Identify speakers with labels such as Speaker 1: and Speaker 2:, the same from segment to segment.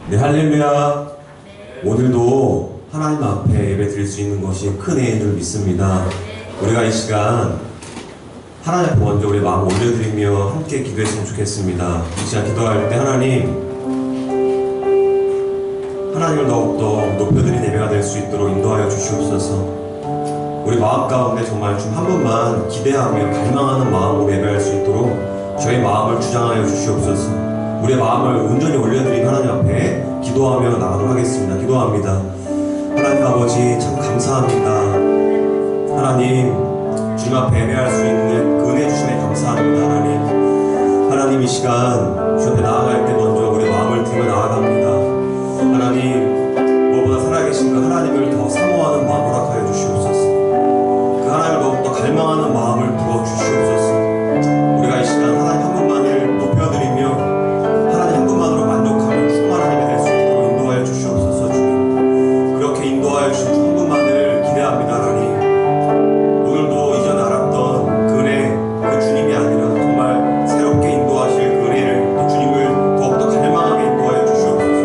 Speaker 1: 네, 할렐루야. 오늘도 하나님 앞에 예배 드릴 수 있는 것이 큰 은혜인 줄 믿습니다. 우리가 이 시간 하나님 앞에 먼저 우리 마음 올려드리며 함께 기도했으면 좋겠습니다. 이 시간 기도할 때 하나님을 더욱더 높여드린 예배가 될 수 있도록 인도하여 주시옵소서. 우리 마음 가운데 정말 좀 한 분만 기대하며 갈망하는 마음으로 예배할 수 있도록 저희 마음을 주장하여 주시옵소서. 우리의 마음을 온전히 올려드린 하나님 앞에 기도하며 나가도록 하겠습니다. 기도합니다. 하나님 아버지 참 감사합니다. 하나님 주님 앞에 예배할 수 있는 그 은혜 주심에 감사합니다. 하나님 이 시간 주 앞에 나아갈 때 먼저 우리 마음을 들며 나아갑니다. 하나님 무엇보다 살아계신 그 하나님을 더 사모하는 마음 허락하여 주시옵소서. 그 하나님을 더욱더 갈망하는 마음을 부어주시옵소서. 우리가 이 시간 하나님 한 분만을 높여드리며 하나님 한 분만으로 만족하는 충만 하나님이 될 수 있도록 인도하여 주시옵소서. 주님 그렇게 인도하여 주신 주 한 분만을 기대합니다. 하나님 오늘도 이전에 알았던 그 은혜 그 주님이 아니라 정말 새롭게 인도하실 그 은혜를 또 주님을 더욱더 갈망하게 인도하여 주시옵소서.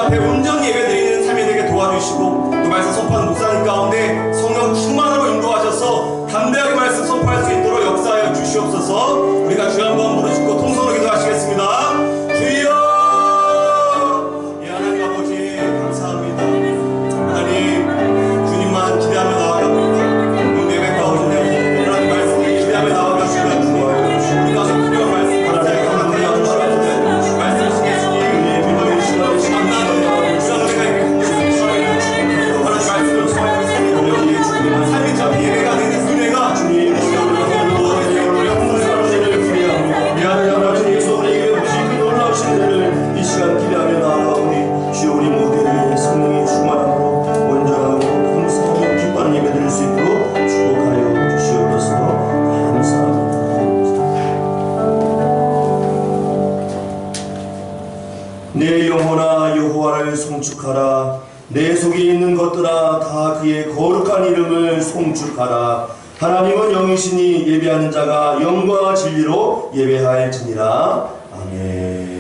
Speaker 1: 앞에 온전히 예배드리는 삶이 되게 도와주시고 또 말씀 선포하는 목사님 가운데 성령 충만으로 인도하셔서 담대하게 말씀 선포할 수 있도록 역사하여 주시옵소서. 우리가 주여 한번 무릎 꿇고 통성으로 기도하시겠습니다. 주여! 예, 하나님 아버지 감사합니다. 하나님 주님만 기대하며 나아갑니다. 오늘 예배 가운데 하나님 말씀을 기대하며 나아가시면 우리가 분명 말씀 감사하게 감사하여 주시옵소서. 말씀 시계 주님 믿음의 시간을 만나는 주여 하나님 말씀을 통하여 삶이 참 예배가 되는 은혜가 주님
Speaker 2: 미안해 아버지 예수님에게 보신 놀라우신 은혜를 이 시간 기대하며 나아가오니 주여 우리 모두에게 성령의 충만함으로 온전하고 감사하고 기뻐하는 예배 드릴 수 있도록 축복하여 주시옵소서. 감사합니다. 내 영혼아 여호와를 송축하라. 내 속에 있는 것들아 다 그의 거룩한 이름을 송축하라. 하나님은 영이시니 예배하는 자가 영과 진리로 예배하일지니라. 아멘.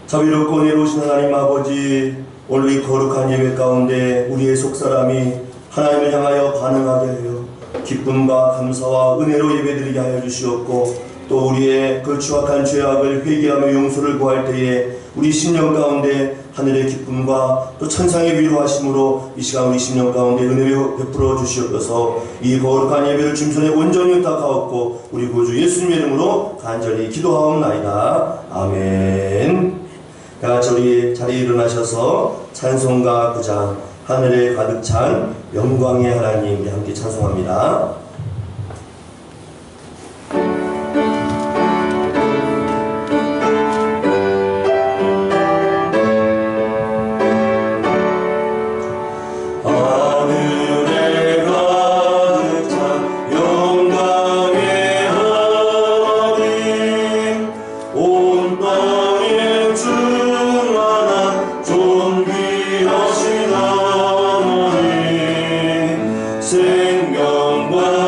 Speaker 2: 자비롭고 은혜로우신 하나님 아버지, 오늘 이 거룩한 예배 가운데 우리의 속사람이 하나님을 향하여 반응하게 하여 기쁨과 감사와 은혜로 예배드리게 하여 주시옵고, 또 우리의 그 추악한 죄악을 회개하며 용서를 구할 때에 우리 심령 가운데 하늘의 기쁨과 또 천상의 위로하심으로 이 시간 우리 심령 가운데 은혜를 베풀어 주시옵소서. 이 거룩한 예배를 주님손에 온전히 의탁하옵고 우리 구주 예수님 이름으로 간절히 기도하옵나이다. 아멘. 다같이 우리 자리에 일어나셔서 찬송가 9장 하늘에 가득 찬 영광의 하나님 우리 함께 찬송합니다. 생명과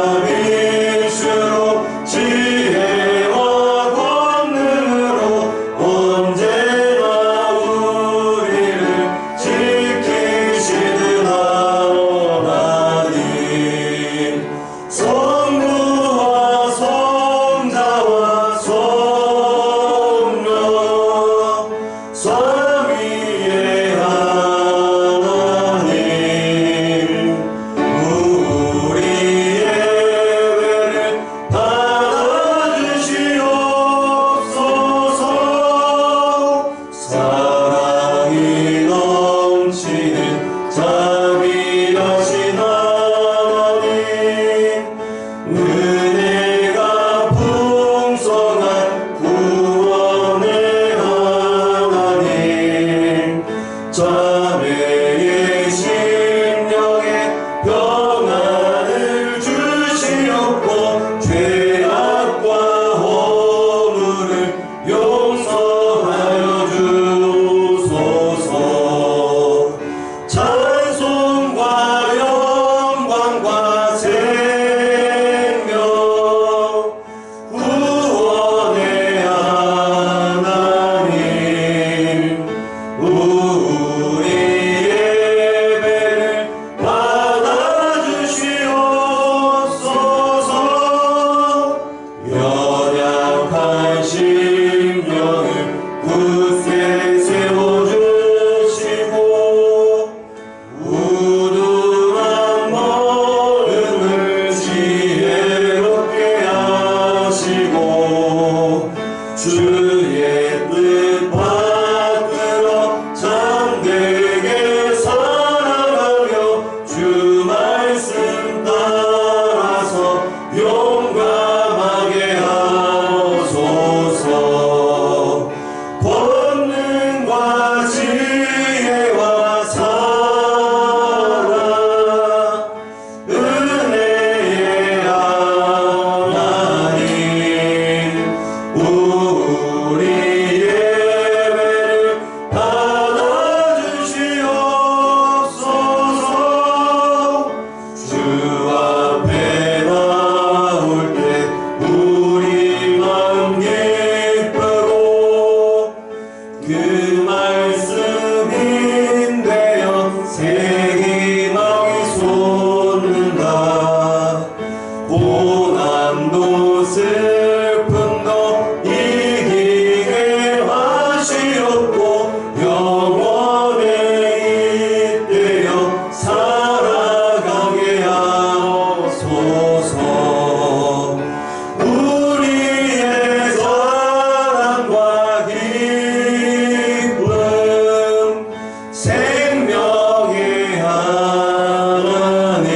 Speaker 1: 고난도 슬픔도 이기게 하시옵고 영원에 잇대어 살아가게 하소서. 우리의 사랑과 기쁨 생명의 하나님,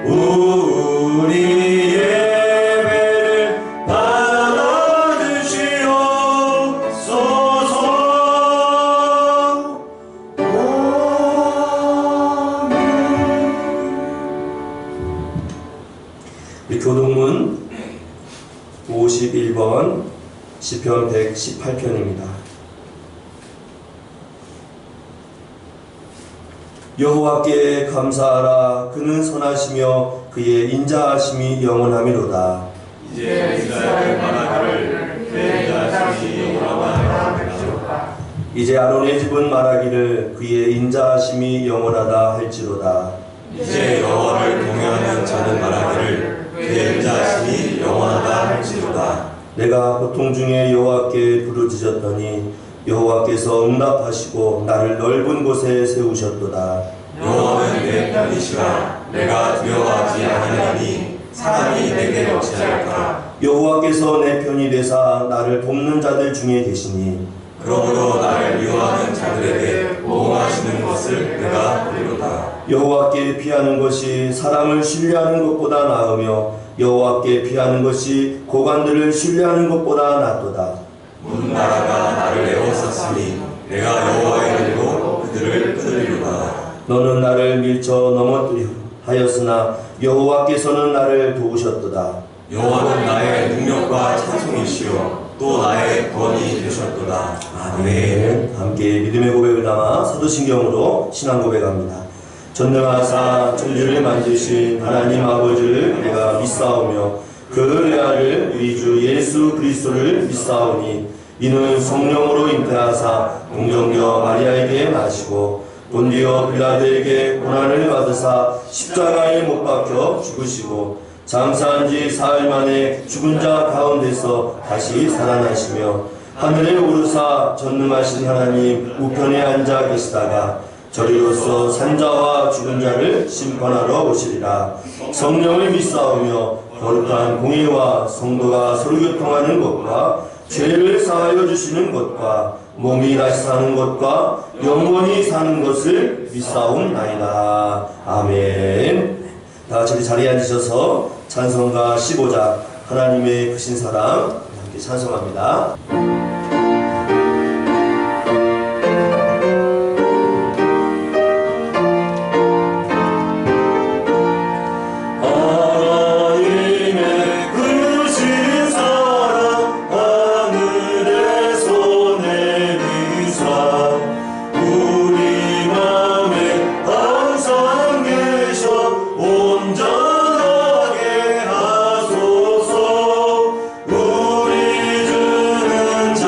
Speaker 1: 우리 예배를 받아주시옵소서. 우리 교동문 51번 시편 118편입니다. 여호와께 감사하라. 그는 선하시며 그의 인자하심이 영원하미로다.
Speaker 3: 이제 이스라엘 말하기를 그의 인자하심이 영원하다.
Speaker 2: 이제 아론의 집은 말하기를 그의 인자하심이 영원하다 할지로다.
Speaker 1: 이제 여호와를 경외하는 자는 말하기를 그의 인자하심이 영원하다 할지로다.
Speaker 2: 내가 고통 중에 여호와께 부르짖었더니 여호와께서 응답하시고 나를 넓은 곳에 세우셨도다.
Speaker 1: 여호와는 내 편이시라. 내가 두려워하지 아니하니 사람이 내게 어찌할까.
Speaker 2: 여호와께서 내 편이 되사 나를 돕는 자들 중에 계시니
Speaker 1: 그러므로 나를 미워하는 자들에게 보응하시는 것을 내가 보리로다.
Speaker 2: 여호와께 피하는 것이 사람을 신뢰하는 것보다 나으며 여호와께 피하는 것이 고관들을 신뢰하는 것보다 낫도다.
Speaker 1: 문나라가 나를 에워쌌으니 내가 여호와의 눈으로 그들을 끊으리로다.
Speaker 2: 너는 나를 밀쳐 넘어뜨려 하였으나 여호와께서는 나를 도우셨도다.
Speaker 1: 여호와는 나의 능력과 찬송이시요 또 나의 구원이 되셨도다. 아멘.
Speaker 2: 함께 믿음의 고백을 담아 사도신경으로 신앙 고백합니다. 전능하사 천지를 만드신 하나님 아버지를 내가 믿사오며 그 아들 우리 주 예수 그리스도를 믿사오니 이는 성령으로 잉태하사 동정녀 마리아에게 나시고 본디오 빌라도에게 고난을 받으사 십자가에 못 박혀 죽으시고 장사한 지 사흘 만에 죽은 자 가운데서 다시 살아나시며 하늘에 오르사 전능하신 하나님 우편에 앉아 계시다가 저리로서 산자와 죽은 자를 심판하러 오시리라. 성령을 믿사오며 거룩한 공의와 성도가 서로 교통하는 것과 죄를 사하여 주시는 것과 몸이 다시 사는 것과 영원히 사는 것을 믿사옵나이다. 아멘. 다 같이 자리에 앉으셔서 찬송가 15장 하나님의 크신 사랑 함께 찬송합니다.
Speaker 1: 온전하게 하소서. 우리 주는 자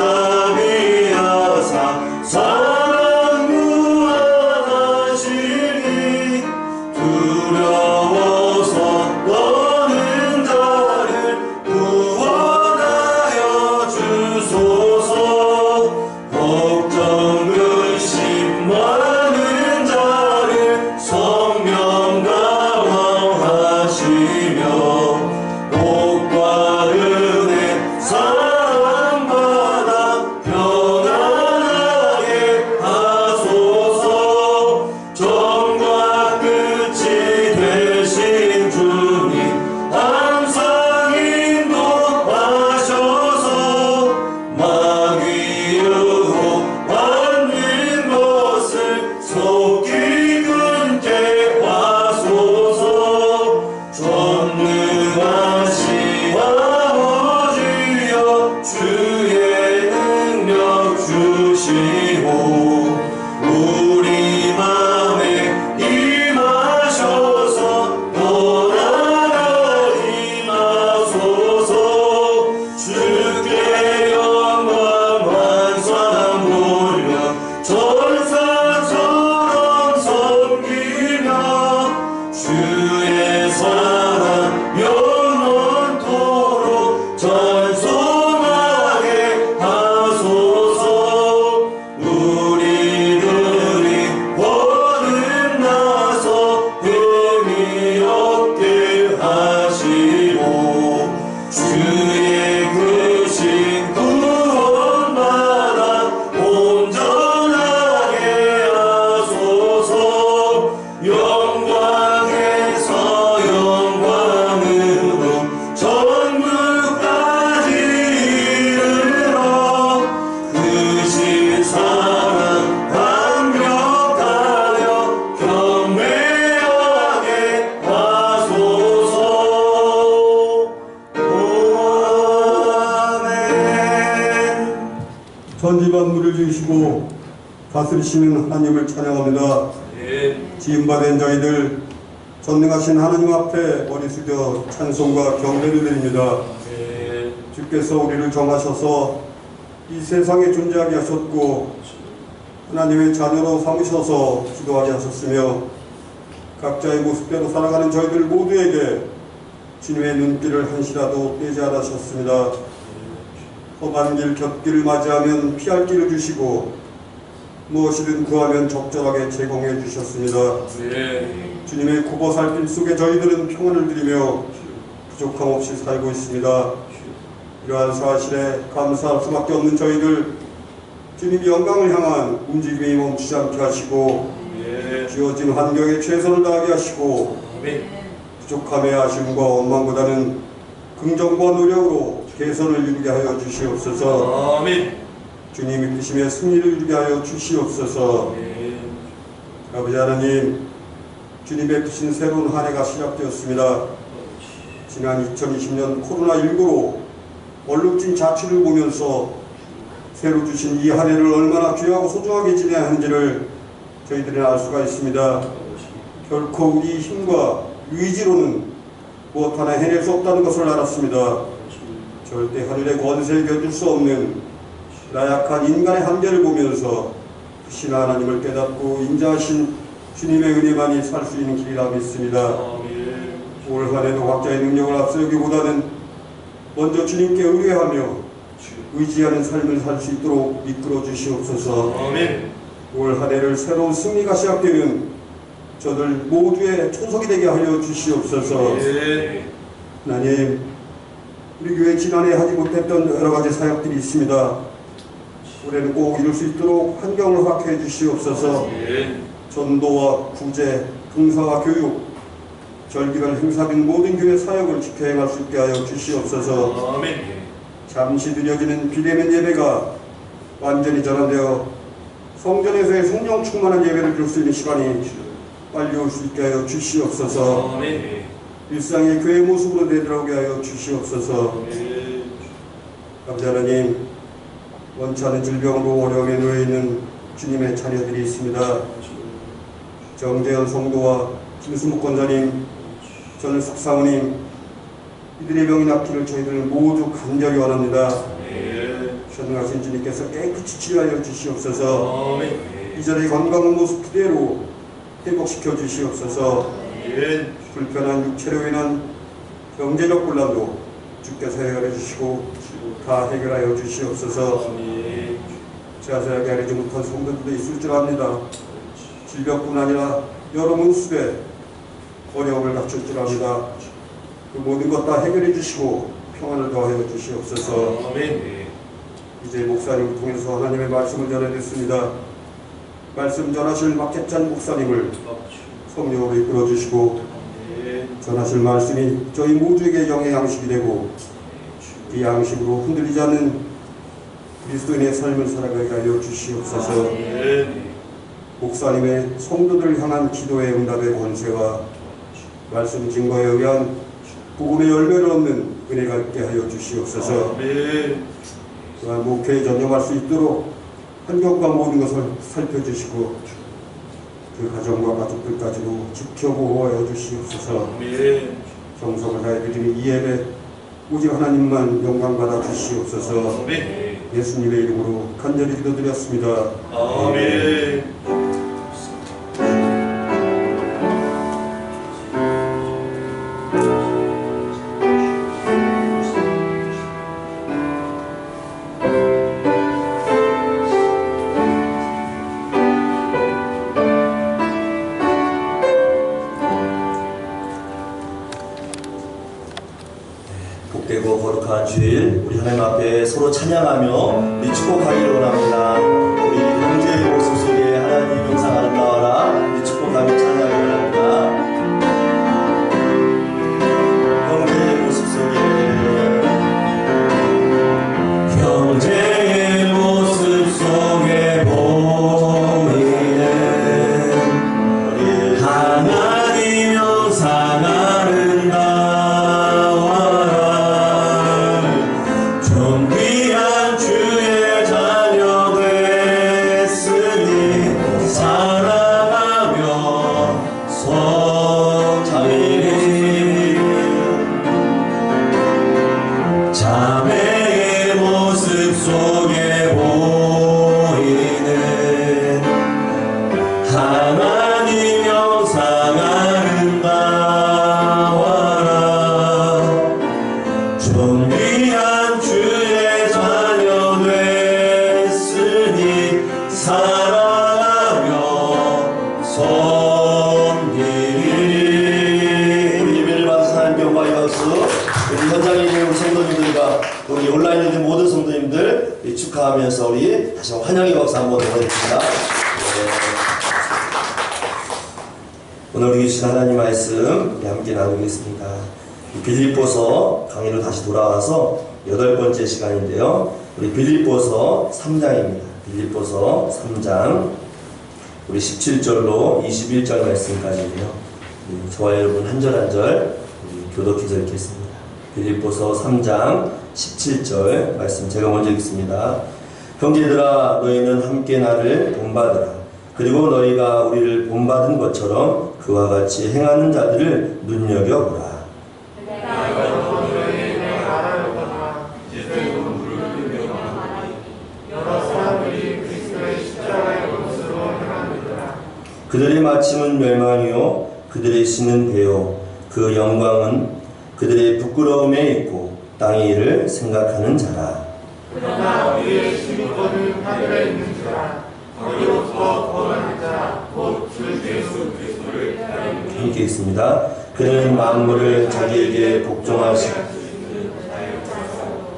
Speaker 4: 천지만물을 지으시고 다스리시는 하나님을 찬양합니다. 지음받은 저희들 전능하신 하나님 앞에 머리 숙여 찬송과 경배를 드립니다. 주께서 우리를 정하셔서 이 세상에 존재하게 하셨고 하나님의 자녀로 삼으셔서 기도하게 하셨으며 각자의 모습대로 살아가는 저희들 모두에게 주님의 눈길을 한시라도 떼지 않으셨습니다. 험한 길 곁길을 맞이하면 피할 길을 주시고 무엇이든 구하면 적절하게 제공해 주셨습니다. 주님의 굽어 살길 속에 저희들은 평안을 누리며 부족함 없이 살고 있습니다. 이러한 사실에 감사할 수밖에 없는 저희들, 주님이 영광을 향한 움직임이 멈추지 않게 하시고 주어진 환경에 최선을 다하게 하시고 부족함의 아쉬움과 원망보다는 긍정과 노력으로 개선을 이루게 하여 주시옵소서. 주님 이끄심에 승리를 이루게 하여 주시옵소서. 아버지 하나님, 주님 베푸신 새로운 한 해가 시작되었습니다. 지난 2020년 코로나19로 얼룩진 자취를 보면서 새로 주신 이 한 해를 얼마나 귀하고 소중하게 지내야 하는지를 저희들은 알 수가 있습니다. 결코 우리 힘과 의지로는 무엇 하나 해낼 수 없다는 것을 알았습니다. 절대 하늘의 권세에 견딜 수 없는 나약한 인간의 한계를 보면서 크신 하나님을 깨닫고 인자하신 주님의 은혜만이 살 수 있는 길이라 믿습니다. 올 한 해도 각자의 능력을 앞세우기보다는 먼저 주님께 의뢰하며 의지하는 삶을 살 수 있도록 이끌어 주시옵소서. 올 한 해를 새로운 승리가 시작되는 저들 모두의 초석이 되게 하여 주시옵소서. 하나님, 우리 교회 지난해 하지 못했던 여러 가지 사역들이 있습니다. 올해는 꼭 이룰 수 있도록 환경을 허락해 주시옵소서. 전도와 구제, 봉사와 교육, 절기별 행사 등 모든 교회 사역을 지켜 행할 수 있게 하여 주시옵소서. 잠시 느려지는 비대면 예배가 완전히 전환되어 성전에서의 성령 충만한 예배를 줄 수 있는 시간이 빨리 올 수 있게 하여 주시옵소서. 일상의 교회 모습으로 되돌아오게 하여 주시옵소서. 아버지 하나님, 원치 않은 질병으로 어려움에 놓여 있는 주님의 자녀들이 있습니다. 정재현 성도와 김수목 권사님, 전일숙 사모님, 이들의 병이 낫기를 저희들은 모두 간절히 원합니다. 전능하신 주님께서 깨끗이 치유하여 주시옵소서. 이전의 건강한 모습 그대로 회복시켜 주시옵소서. 불편한 육체로 인한 경제적 곤란도 주께서 해결해 주시고 다 해결하여 주시옵소서. 자세하게 알지 못한 성도들도 있을 줄 압니다. 질병뿐 아니라 여러 문수에 어려움을 갖출 줄 압니다. 그 모든 것 다 해결해 주시고 평안을 더하여 주시옵소서. 이제 목사님을 통해서 하나님의 말씀을 전해드렸습니다. 말씀 전하실 박재찬 목사님을 성령으로 이끌어 주시고 전하실 말씀이 저희 모두에게 영의 양식이 되고 이 양식으로 흔들리지 않는 그리스도인의 삶을 살아가게 하여 주시옵소서. 목사님의 성도들을 향한 기도의 응답의 권세와 말씀 증거에 의한 복음의 열매를 얻는 은혜가 있게 하여 주시옵소서. 또한 목회에 전념할 수 있도록 환경과 모든 것을 살펴주시고 그 가정과 가족들까지도 지켜보호하여 주시옵소서. 정성을 다해 드리는 이 예배 오직 하나님만 영광받아 주시옵소서. 예수님의 이름으로 간절히 기도드렸습니다. 아멘.
Speaker 2: 복되고 거룩한 주일, 우리 하나님 앞에 서로 찬양하며 우리 축복하기를 원합니다. 우리 형제의 모습 속에 하나님 영상 아름다워라, 우리 축복하며 찬양하기를 원합니다. 형제의 모습 속에
Speaker 1: 형제의 모습 속에 보이는 하나님 영상 아름다워라. 존귀한 주의 자녀 자매의 모습 속에 보이는 하나님 영상 아름다워라. 존귀한 주의 자녀 됐으니 사랑하며 섬기리.
Speaker 2: 우리 예배를 받으신 하나님께 영광의 박수. 우리 현장에 있는 우리 성도님들과 우리 온라인에 있는 모든 성도님들 축하하면서 우리 다시 한번 환영의 박수 한번 보내드립니다. 오늘 우리 주신 하나님 말씀 우리 함께 나누겠습니다. 빌립보서 강의로 다시 돌아와서 8번째 시간인데요. 우리 빌립보서 3장입니다. 빌립보서 3장 우리 17절로 21절 말씀까지인데요. 저와 여러분 한 절 한 절 교독해서 읽겠습니다. 빌립보서 3장 17절 말씀 제가 먼저 읽습니다. 형제들아 너희는 함께 나를 본받으라. 그리고 너희가 우리를 본받은 것처럼 그와 같이 행하는 자들을 눈여겨보라. 그들의 마침은 멸망이요 그들의 신은 배요 그 영광은 그들의 부끄러움에 있고 땅의 일을 생각하는 자라.
Speaker 3: 그러나 우리의 시민권은 하늘에 있는지라 거기로부터 거하는 자 곧 주 예수 그리스도를 따르는
Speaker 2: 함께 있습니다. 그는 만물을 자기에게 복종하시고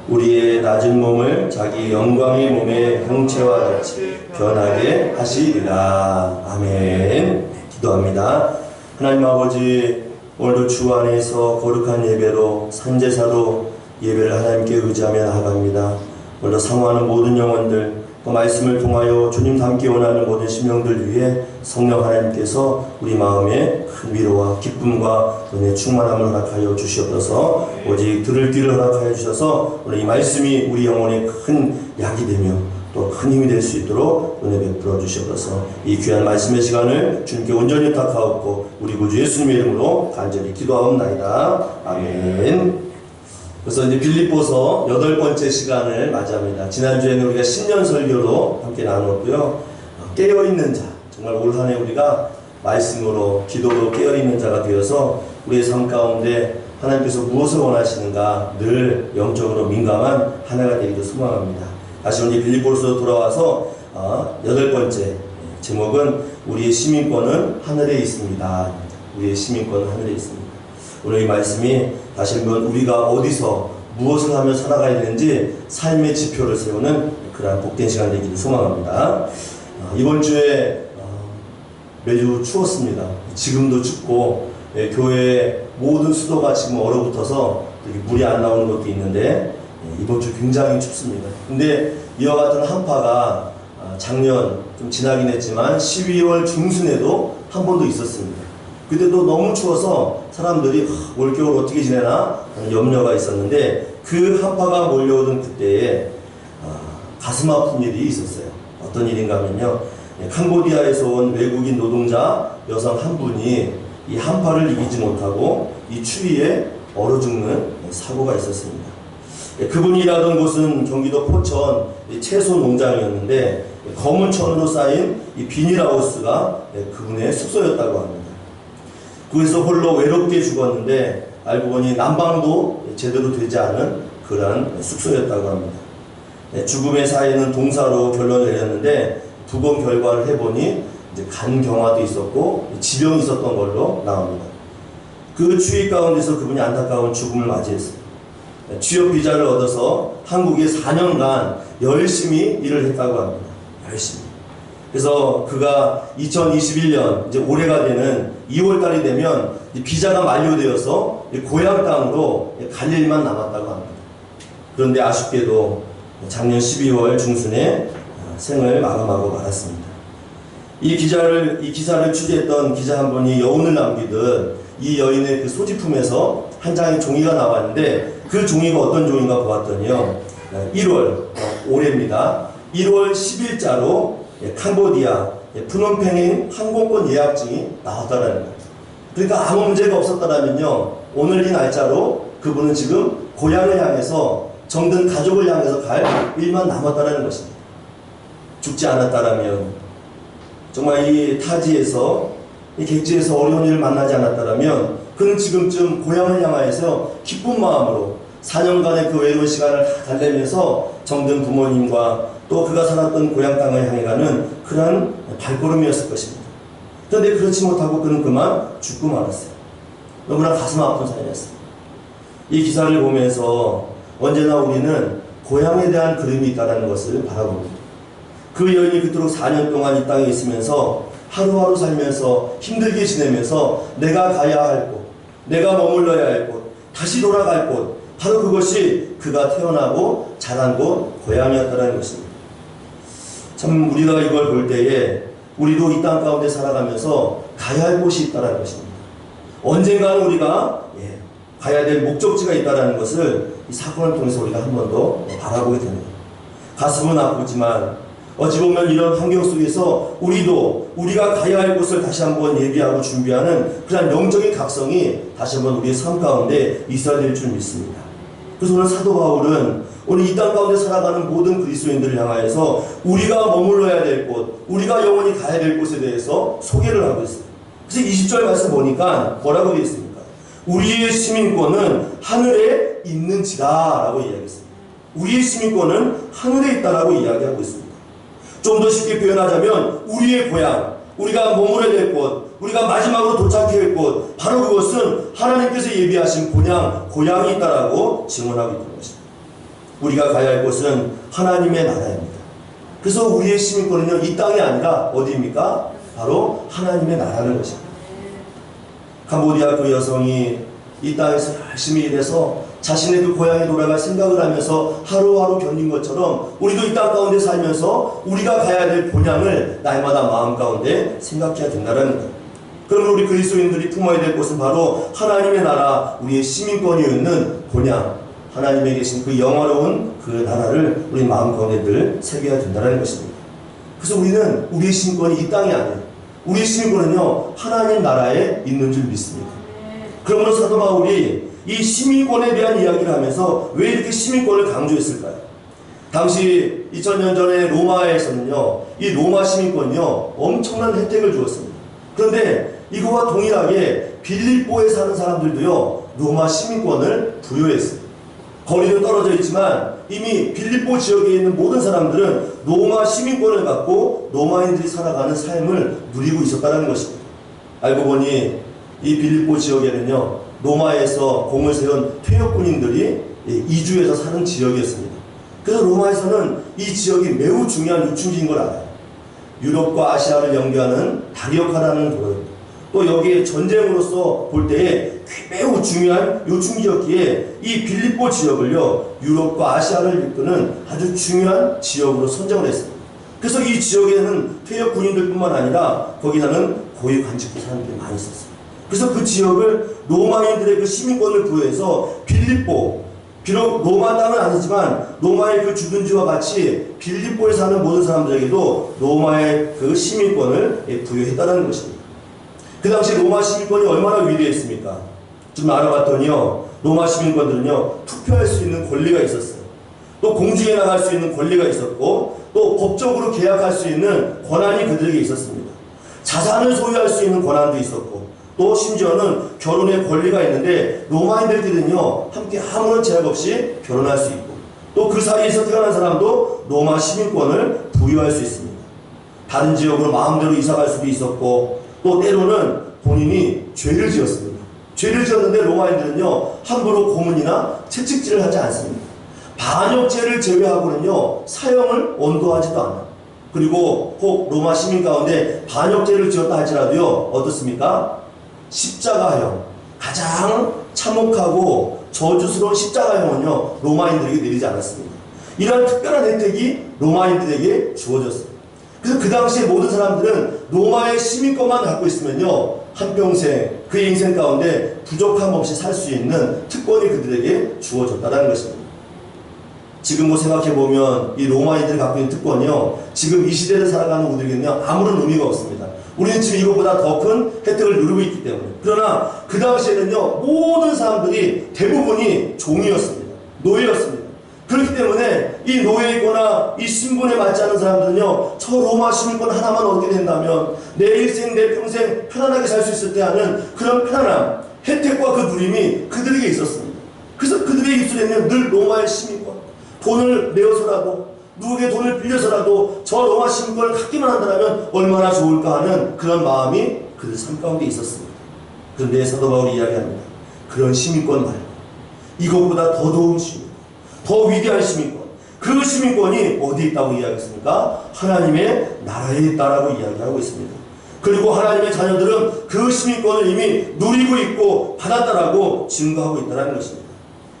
Speaker 2: 우리의 낮은 몸을 자기 영광의 몸의 형체와 같이 변하게 하시리라. 아멘. 기도합니다. 하나님 아버지, 오늘도 주 안에서 거룩한 예배로 산제사로 예배를 하나님께 의지하며 나아갑니다. 오늘도 사모하는 모든 영혼들, 그 말씀을 통하여 주님 닮기 원하는 모든 심령들 위해 성령 하나님께서 우리 마음에 큰 위로와 기쁨과 은혜 충만함을 허락하여 주시옵소서. 오직 들을 귀를 허락하여 주셔서 오늘 이 말씀이 우리 영혼에 큰 약이 되며 또 큰 힘이 될 수 있도록 은혜 베풀어 주시옵소서. 이 귀한 말씀의 시간을 주님께 온전히 부탁하옵고 우리 구주 예수님의 이름으로 간절히 기도하옵나이다. 아멘. 그래서 이제 빌립보서 8번째 시간을 맞이합니다. 지난주에는 우리가 신년 설교로 함께 나눴고요. 깨어있는 자, 정말 올 한 해 우리가 말씀으로 기도로 깨어있는 자가 되어서 우리의 삶 가운데 하나님께서 무엇을 원하시는가 늘 영적으로 민감한 한 해가 되기도 소망합니다. 다시 우리 빌립보서로 돌아와서 8번째 제목은 우리의 시민권은 하늘에 있습니다. 우리의 시민권은 하늘에 있습니다. 오늘 이 말씀이 다시 한번 우리가 어디서 무엇을 하며 살아가야 되는지 삶의 지표를 세우는 그러한 복된 시간 되기를 소망합니다. 이번 주에 매주 추웠습니다. 지금도 춥고 교회 모든 수도가 지금 얼어붙어서 물이 안 나오는 것도 있는데 이번 주 굉장히 춥습니다. 근데 이와 같은 한파가 작년 좀 지나긴 했지만 12월 중순에도 한 번도 있었습니다. 그때도 너무 추워서 사람들이 올겨울 어떻게 지내나 하는 염려가 있었는데 그 한파가 몰려오던 그때에 가슴 아픈 일이 있었어요. 어떤 일인가 하면요. 캄보디아에서 온 외국인 노동자 여성 한 분이 이 한파를 이기지 못하고 이 추위에 얼어 죽는 사고가 있었습니다. 그분이 일하던 곳은 경기도 포천 채소 농장이었는데 검은 천으로 쌓인 이 비닐하우스가 그분의 숙소였다고 합니다. 거기서 홀로 외롭게 죽었는데 알고 보니 난방도 제대로 되지 않은 그러한 숙소였다고 합니다. 죽음의 사이는 동사로 결론을 내렸는데 부검 결과를 해보니 이제 간경화도 있었고 지병이 있었던 걸로 나옵니다. 그 추위 가운데서 그분이 안타까운 죽음을 맞이했어요. 취업 비자를 얻어서 한국에 4년간 열심히 일을 했다고 합니다. 열심히. 그래서 그가 2021년 이제 올해가 되는 2월달이 되면 비자가 만료되어서 고향 땅으로 갈 일만 남았다고 합니다. 그런데 아쉽게도 작년 12월 중순에 생을 마감하고 말았습니다. 이 기사를 취재했던 기자 한 분이 여운을 남기듯 이 여인의 그 소지품에서 한 장의 종이가 나왔는데 그 종이가 어떤 종인가 보았더니요. 1월 올해입니다. 1월 10일자로 캄보디아 프놈펜행 항공권 예약증이 나왔다라는 거예요. 그러니까 아무 문제가 없었다라면요. 오늘 이 날짜로 그분은 지금 고향을 향해서 정든 가족을 향해서 갈 일만 남았다는 것입니다. 죽지 않았다라면, 정말 이 타지에서, 이 객지에서 어려운 일을 만나지 않았다라면 그는 지금쯤 고향을 향하여서 기쁜 마음으로 4년간의 그 외로운 시간을 다 달래면서 정든 부모님과 또 그가 살았던 고향 땅을 향해 가는 그러한 발걸음이었을 것입니다. 그런데 그렇지 못하고 그는 그만 죽고 말았어요. 너무나 가슴 아픈 사연이었습니다. 이 기사를 보면서 언제나 우리는 고향에 대한 그림이 있다는 것을 바라봅니다. 그 여인이 그토록 4년 동안 이 땅에 있으면서 하루하루 살면서 힘들게 지내면서 내가 가야 할 곳, 내가 머물러야 할 곳, 다시 돌아갈 곳, 바로 그것이 그가 태어나고 자란 곳, 고향이었다는 것입니다. 참 우리가 이걸 볼 때에 우리도 이 땅 가운데 살아가면서 가야 할 곳이 있다는 것입니다. 언젠가는 우리가 가야 될 목적지가 있다는 것을 이 사건을 통해서 우리가 한 번 더 바라보게 됩니다. 가슴은 아프지만 어찌 보면 이런 환경 속에서 우리도 우리가 가야 할 곳을 다시 한번 예비하고 준비하는 그런 영적인 각성이 다시 한번 우리의 삶 가운데 있어야 될 줄 믿습니다. 그래서 오늘 사도 바울은 오늘 이 땅 가운데 살아가는 모든 그리스도인들을 향하여서 우리가 머물러야 될 곳, 우리가 영원히 가야 될 곳에 대해서 소개를 하고 있어요. 그래서 20절 말씀 보니까 뭐라고 되어 있습니까? 우리의 시민권은 하늘에 있는지라 라고 이야기했습니다. 우리의 시민권은 하늘에 있다라고 이야기하고 있습니다. 좀 더 쉽게 표현하자면 우리의 고향, 우리가 머물러야 될 곳, 우리가 마지막으로 도착해야 할 곳, 바로 그것은 하나님께서 예비하신 고향이 있다라고 증언하고 있는 것입니다. 우리가 가야 할 곳은 하나님의 나라입니다. 그래서 우리의 시민권은요, 이 땅이 아니라 어디입니까? 바로 하나님의 나라는 것입니다. 캄보디아 그 여성이 이 땅에서 열심히 일해서 자신의 그 고향에 돌아갈 생각을 하면서 하루하루 견딘 것처럼 우리도 이 땅 가운데 살면서 우리가 가야 될 본향을 날마다 마음 가운데 생각해야 된다는 거예요. 그러면 우리 그리스도인들이 품어야 될 것은 바로 하나님의 나라, 우리의 시민권이 있는 본향, 하나님에 계신 그 영화로운 그 나라를 우리 마음 가운데 늘 새겨야 된다는 것입니다. 그래서 우리는 우리의 시민권이 이 땅이 아니에요. 우리의 시민권은요, 하나님 나라에 있는 줄 믿습니다. 그러므로 사도 바울이 이 시민권에 대한 이야기를 하면서 왜 이렇게 시민권을 강조했을까요? 당시 2000년 전에 로마에서는요, 이 로마 시민권이요, 엄청난 혜택을 주었습니다. 그런데 이거와 동일하게 빌립보에 사는 사람들도요, 로마 시민권을 부여했습니다. 거리는 떨어져 있지만 이미 빌립보 지역에 있는 모든 사람들은 로마 시민권을 갖고 로마인들이 살아가는 삶을 누리고 있었다는 것입니다. 알고 보니 이 빌립보 지역에는요, 로마에서 공을 세운 퇴역군인들이 이주해서 사는 지역이었습니다. 그래서 로마에서는 이 지역이 매우 중요한 요충지인 걸 알아요. 유럽과 아시아를 연결하는 다리 역할을 하는 도로입니다. 또 여기에 전쟁으로서 볼 때에 매우 중요한 요충지였기에 이 빌립보 지역을요, 유럽과 아시아를 이끄는 아주 중요한 지역으로 선정을 했습니다. 그래서 이 지역에는 퇴역 군인들뿐만 아니라 거기 사는 고위 관직도 사람들이 많이 있었어요. 그래서 그 지역을 로마인들의 그 시민권을 부여해서 빌립보, 비록 로마 땅은 아니지만 로마의 그 주둔지와 같이 빌립보에 사는 모든 사람들에게도 로마의 그 시민권을 부여했다는 것입니다. 그 당시 로마 시민권이 얼마나 위대했습니까? 좀 알아봤더니요, 로마 시민권들은요, 투표할 수 있는 권리가 있었어요. 또 공중에 나갈 수 있는 권리가 있었고, 또 법적으로 계약할 수 있는 권한이 그들에게 있었습니다. 자산을 소유할 수 있는 권한도 있었고, 또 심지어는 결혼의 권리가 있는데 로마인들끼리는요, 함께 아무런 제약 없이 결혼할 수 있고, 또 그 사이에서 태어난 사람도 로마 시민권을 부여할 수 있습니다. 다른 지역으로 마음대로 이사갈 수도 있었고, 또 때로는 본인이 죄를 지었습니다. 죄를 지었는데 로마인들은요, 함부로 고문이나 채찍질을 하지 않습니다. 반역죄를 제외하고는요, 사형을 언도하지도 않아요. 그리고 혹 로마 시민 가운데 반역죄를 지었다 할지라도요, 어떻습니까? 십자가형, 가장 참혹하고 저주스러운 십자가형은요, 로마인들에게 내리지 않았습니다. 이러한 특별한 혜택이 로마인들에게 주어졌습니다. 그래서 그 당시에 모든 사람들은 로마의 시민권만 갖고 있으면요, 한평생 그의 인생 가운데 부족함 없이 살 수 있는 특권이 그들에게 주어졌다는 것입니다. 지금 뭐 생각해보면 이 로마인들이 갖고 있는 특권이요, 지금 이 시대를 살아가는 우리에게는요, 아무런 의미가 없습니다. 우리는 지금 이것보다 더 큰 혜택을 누리고 있기 때문에. 그러나 그 당시에는요, 모든 사람들이 대부분이 종이었습니다. 노예였습니다. 그렇기 때문에 이 노예이거나 이 신분에 맞지 않은 사람들은요, 저 로마 시민권 하나만 얻게 된다면 내 일생 내 평생 편안하게 살 수 있을 때 하는 그런 편안함, 혜택과 그 누림이 그들에게 있었습니다. 그래서 그들의 입술에는 늘 로마의 시민권, 돈을 내어서라도 누구에게 돈을 빌려서라도 저 로마 시민권을 갖기만 한다면 얼마나 좋을까 하는 그런 마음이 그들 삶 가운데 있었습니다. 그런데 사도 바울이 이야기합니다. 그런 시민권 말고 이것보다 더 좋은 시민권, 더 위대한 시민권, 그 시민권이 어디 있다고 이야기했습니까? 하나님의 나라에 있다라고 이야기하고 있습니다. 그리고 하나님의 자녀들은 그 시민권을 이미 누리고 있고 받았다라고 증거하고 있다는 것입니다.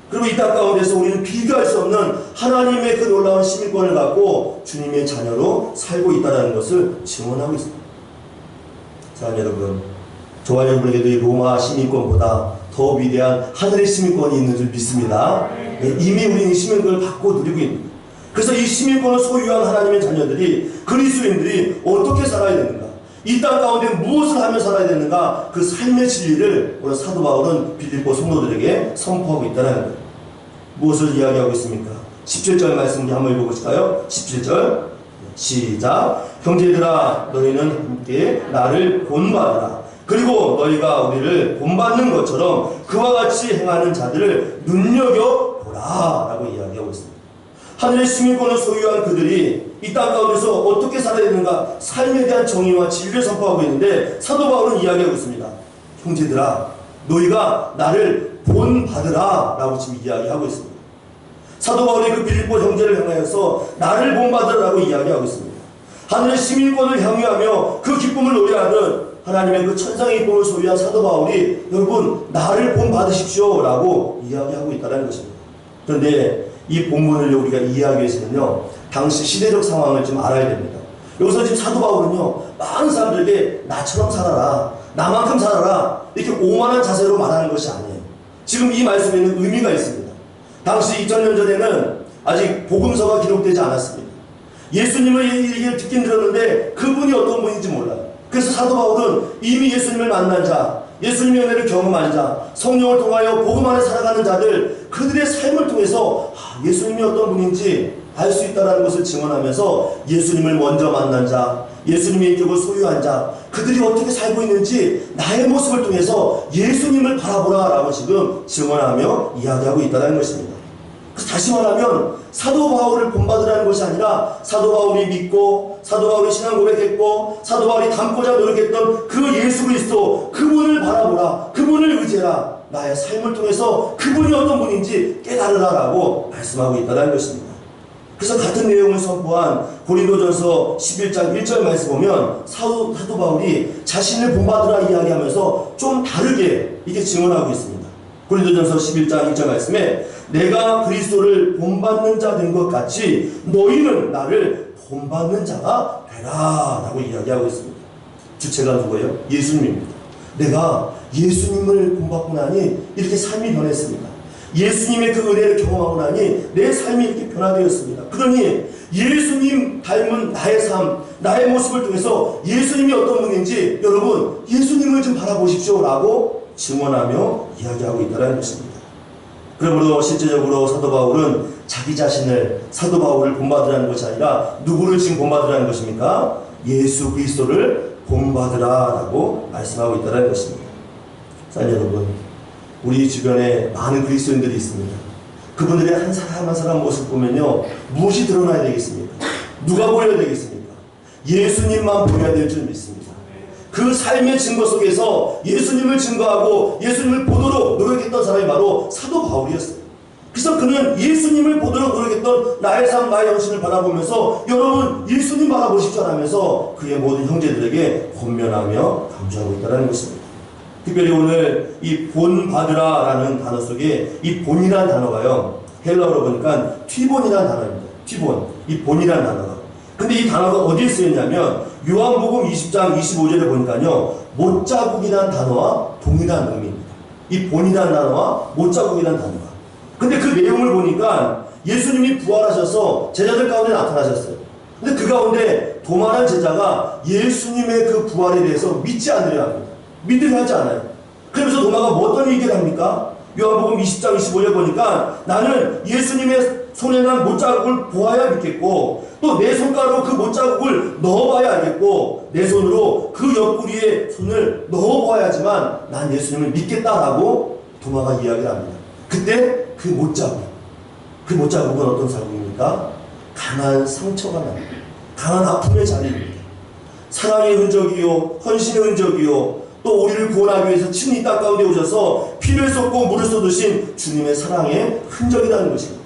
Speaker 2: 그리고 이 땅 가운데서 우리는 비교할 수 없는 하나님의 그 놀라운 시민권을 갖고 주님의 자녀로 살고 있다는 것을 증언하고 있습니다. 자, 여러분, 저와 여러분에게도 이 로마 시민권보다 더 위대한 하늘의 시민권이 있는 줄 믿습니다. 이미 우리는 이 시민권을 받고 누리고 있습니다. 그래서 이 시민권을 소유한 하나님의 자녀들이, 그리스도인들이 어떻게 살아야 되는가, 이 땅 가운데 무엇을 하며 살아야 되는가, 그 삶의 진리를 오늘 사도 바울은 빌립보 성도들에게 선포하고 있다는 거예요. 무엇을 이야기하고 있습니까? 17절 말씀 한번 읽어보실까요? 17절 시작. 형제들아, 너희는 함께 나를 본받으라. 그리고 너희가 우리를 본받는 것처럼 그와 같이 행하는 자들을 눈여겨보라 라고 이야기하고 있습니다. 하늘의 시민권을 소유한 그들이 이 땅 가운데서 어떻게 살아야 되는가, 삶에 대한 정의와 진리를 선포하고 있는데 사도 바울은 이야기하고 있습니다. 형제들아, 너희가 나를 본받으라 라고 지금 이야기하고 있습니다. 사도 바울이 그 빌립보 형제를 향하여서 나를 본받으라 라고 이야기하고 있습니다. 하늘의 시민권을 향유하며 그 기쁨을 노래하는 하나님의 그 천상의 기쁨을 소유한 사도 바울이 여러분 나를 본받으십시오 라고 이야기하고 있다는 것입니다. 그런데 이 본문을 우리가 이해하기 위해서는요, 당시 시대적 상황을 좀 알아야 됩니다. 여기서 지금 사도 바울은요, 많은 사람들에게 나처럼 살아라, 나만큼 살아라, 이렇게 오만한 자세로 말하는 것이 아니에요. 지금 이 말씀에는 의미가 있습니다. 당시 2000년 전에는 아직 복음서가 기록되지 않았습니다. 예수님의 얘기를 듣긴 들었는데 그분이 어떤 분인지 몰라요. 그래서 사도 바울은 이미 예수님을 만난 자, 예수님의 은혜를 경험한 자, 성령을 통하여 복음 안에 살아가는 자들, 그들의 삶을 통해서 예수님이 어떤 분인지 알 수 있다는 것을 증언하면서 예수님을 먼저 만난 자, 예수님의 인격을 소유한 자, 그들이 어떻게 살고 있는지 나의 모습을 통해서 예수님을 바라보라 라고 지금 증언하며 이야기하고 있다는 것입니다. 그래서 다시 말하면 사도 바울을 본받으라는 것이 아니라 사도 바울이 믿고 사도 바울이 신앙 고백했고 사도 바울이 닮고자 노력했던 그 예수 그리스도, 그분을 바라보라, 그분을 의지해라, 나의 삶을 통해서 그분이 어떤 분인지 깨달으라 라고 말씀하고 있다는 것입니다. 그래서 같은 내용을 선포한 고린도전서 11장 1절 말씀 보면 사도 바울이 자신을 본받으라 이야기하면서 좀 다르게 이렇게 증언하고 있습니다. 고린도전서 11장 1절 말씀에 내가 그리스도를 본받는 자 된 것 같이 너희는 나를 본받는 자가 되라 라고 이야기하고 있습니다. 주체가 누구예요? 예수님입니다. 내가 예수님을 본받고 나니 이렇게 삶이 변했습니다. 예수님의 그 은혜를 경험하고 나니 내 삶이 이렇게 변화되었습니다. 그러니 예수님 닮은 나의 삶, 나의 모습을 통해서 예수님이 어떤 분인지 여러분 예수님을 좀 바라보십시오 라고 증언하며 이야기하고 있다는 것입니다. 그러므로 실제적으로 사도 바울은 자기 자신을, 사도 바울을 본받으라는 것이 아니라 누구를 지금 본받으라는 것입니까? 예수 그리스도를 본받으라 라고 말씀하고 있다는 것입니다. 자, 여러분, 우리 주변에 많은 그리스도인들이 있습니다. 그분들의 한 사람 한 사람 모습 보면요, 무엇이 드러나야 되겠습니까? 누가 보여야 되겠습니까? 예수님만 보여야 될 줄 믿습니다. 그 삶의 증거 속에서 예수님을 증거하고 예수님을 보도록 노력했던 사람이 바로 사도 바울이었어요. 그래서 그는 예수님을 보도록 노력했던 나의 삶, 나의 영신을 바라보면서 여러분 예수님 바라보십시오 하면서 그의 모든 형제들에게 권면하며 강조하고 있다는 것입니다. 특별히 오늘 이 본받으라라는 단어 속에 이 본이라는 단어가요, 헬라어로 보니까 튀본이라는 단어입니다. 튀본, 이 본이라는 단어가. 근데 이 단어가 어디에 쓰였냐면 요한복음 20장 25절에 보니까요, 못자국이라는 단어와 동일한 의미입니다. 이 본이라는 단어와 못자국이라는 단어가. 근데 그 내용을 보니까 예수님이 부활하셔서 제자들 가운데 나타나셨어요. 근데 그 가운데 도마라는 제자가 예수님의 그 부활에 대해서 믿지 않으려 합니다. 믿으려 하지 않아요. 그러면서 도마가 뭐 어떤 얘기를 합니까? 요한복음 20장 25절 보니까 나는 예수님의 손에 난 못자국을 보아야 믿겠고 또 내 손가락으로 그 못자국을 넣어봐야 알겠고 내 손으로 그 옆구리에 손을 넣어봐야지만 난 예수님을 믿겠다라고 도마가 이야기를 합니다. 그때 그 못자국은 어떤 자국입니까? 강한 상처가 납니다. 강한 아픔의 자리입니다. 사랑의 흔적이요 헌신의 흔적이요 또 우리를 구원하기 위해서 친히 이 땅 가운데 오셔서 피를 쏟고 물을 쏟으신 주님의 사랑의 흔적이라는 것입니다.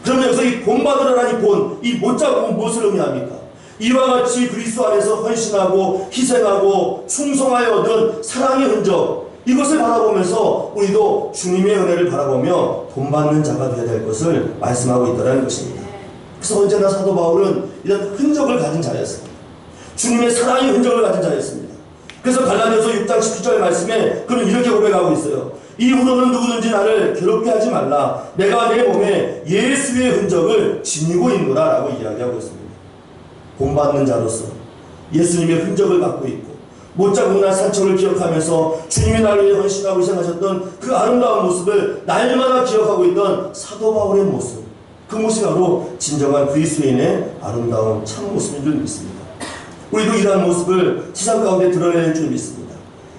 Speaker 2: 그러면 여기서 이 본받으라니 이 못자국은 무엇을 의미합니까? 이와 같이 그리스도 안에서 헌신하고 희생하고 충성하여 얻은 사랑의 흔적 이것을 바라보면서 우리도 주님의 은혜를 바라보며 본받는 자가 되어야 될 것을 말씀하고 있다는 것입니다. 그래서 언제나 사도 바울은 이런 흔적을 가진 자였습니다. 주님의 사랑의 흔적을 가진 자였습니다. 그래서 갈라디아서 6장 17절 말씀에 그는 이렇게 고백하고 있어요. 이후로는 누구든지 나를 괴롭게 하지 말라. 내가 내 몸에 예수의 흔적을 지니고 있노라 라고 이야기하고 있습니다. 본받는 자로서 예수님의 흔적을 갖고 있고 못자국난 상처를 기억하면서 주님이 나를 위해 헌신하고 희생하셨던 그 아름다운 모습을 날마다 기억하고 있던 사도 바울의 모습 그 모습이 바로 진정한 그리스도인의 아름다운 참모습인 줄 믿습니다. 우리도 이러한 모습을 세상 가운데 드러내는 줄 믿습니다.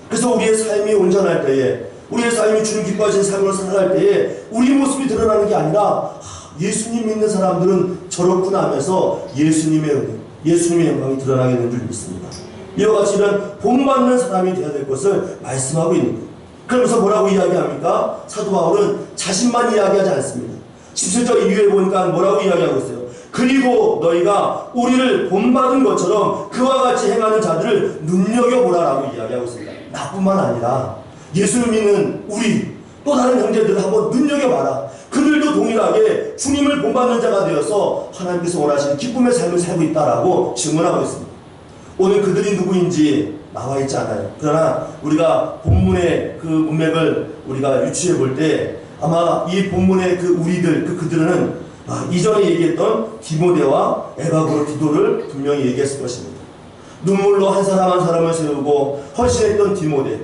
Speaker 2: 그래서 우리의 삶이 온전할 때에 우리의 삶이 주님 기뻐하시는 삶으로 살아갈 때에 우리 모습이 드러나는 게 아니라 예수님 믿는 사람들은 저렇구나 하면서 예수님의 은혜, 예수님의 영광이 드러나게 되는 줄 믿습니다. 이와 같이 이런 본받는 사람이 되어야 될 것을 말씀하고 있는 거예요. 그러면서 뭐라고 이야기합니까? 사도 바울은 자신만 이야기하지 않습니다. 17절 이후에 보니까 뭐라고 이야기하고 있어요? 그리고 너희가 우리를 본받은 것처럼 그와 같이 행하는 자들을 눈여겨보라라고 이야기하고 있습니다. 나뿐만 아니라 예수를 믿는 우리 또 다른 형제들을 한번 눈여겨봐라. 그들도 동일하게 주님을 본받는 자가 되어서 하나님께서 원하시는 기쁨의 삶을 살고 있다라고 증언하고 있습니다. 오늘 그들이 누구인지 나와 있지 않아요. 그러나 우리가 본문의 그 문맥을 우리가 유추해 볼 때 아마 이 본문의 그 우리들, 그들은 이전에 얘기했던 디모데와 에바브로디도를 분명히 얘기했을 것입니다. 눈물로 한 사람 한 사람을 세우고 헌신했던 디모데,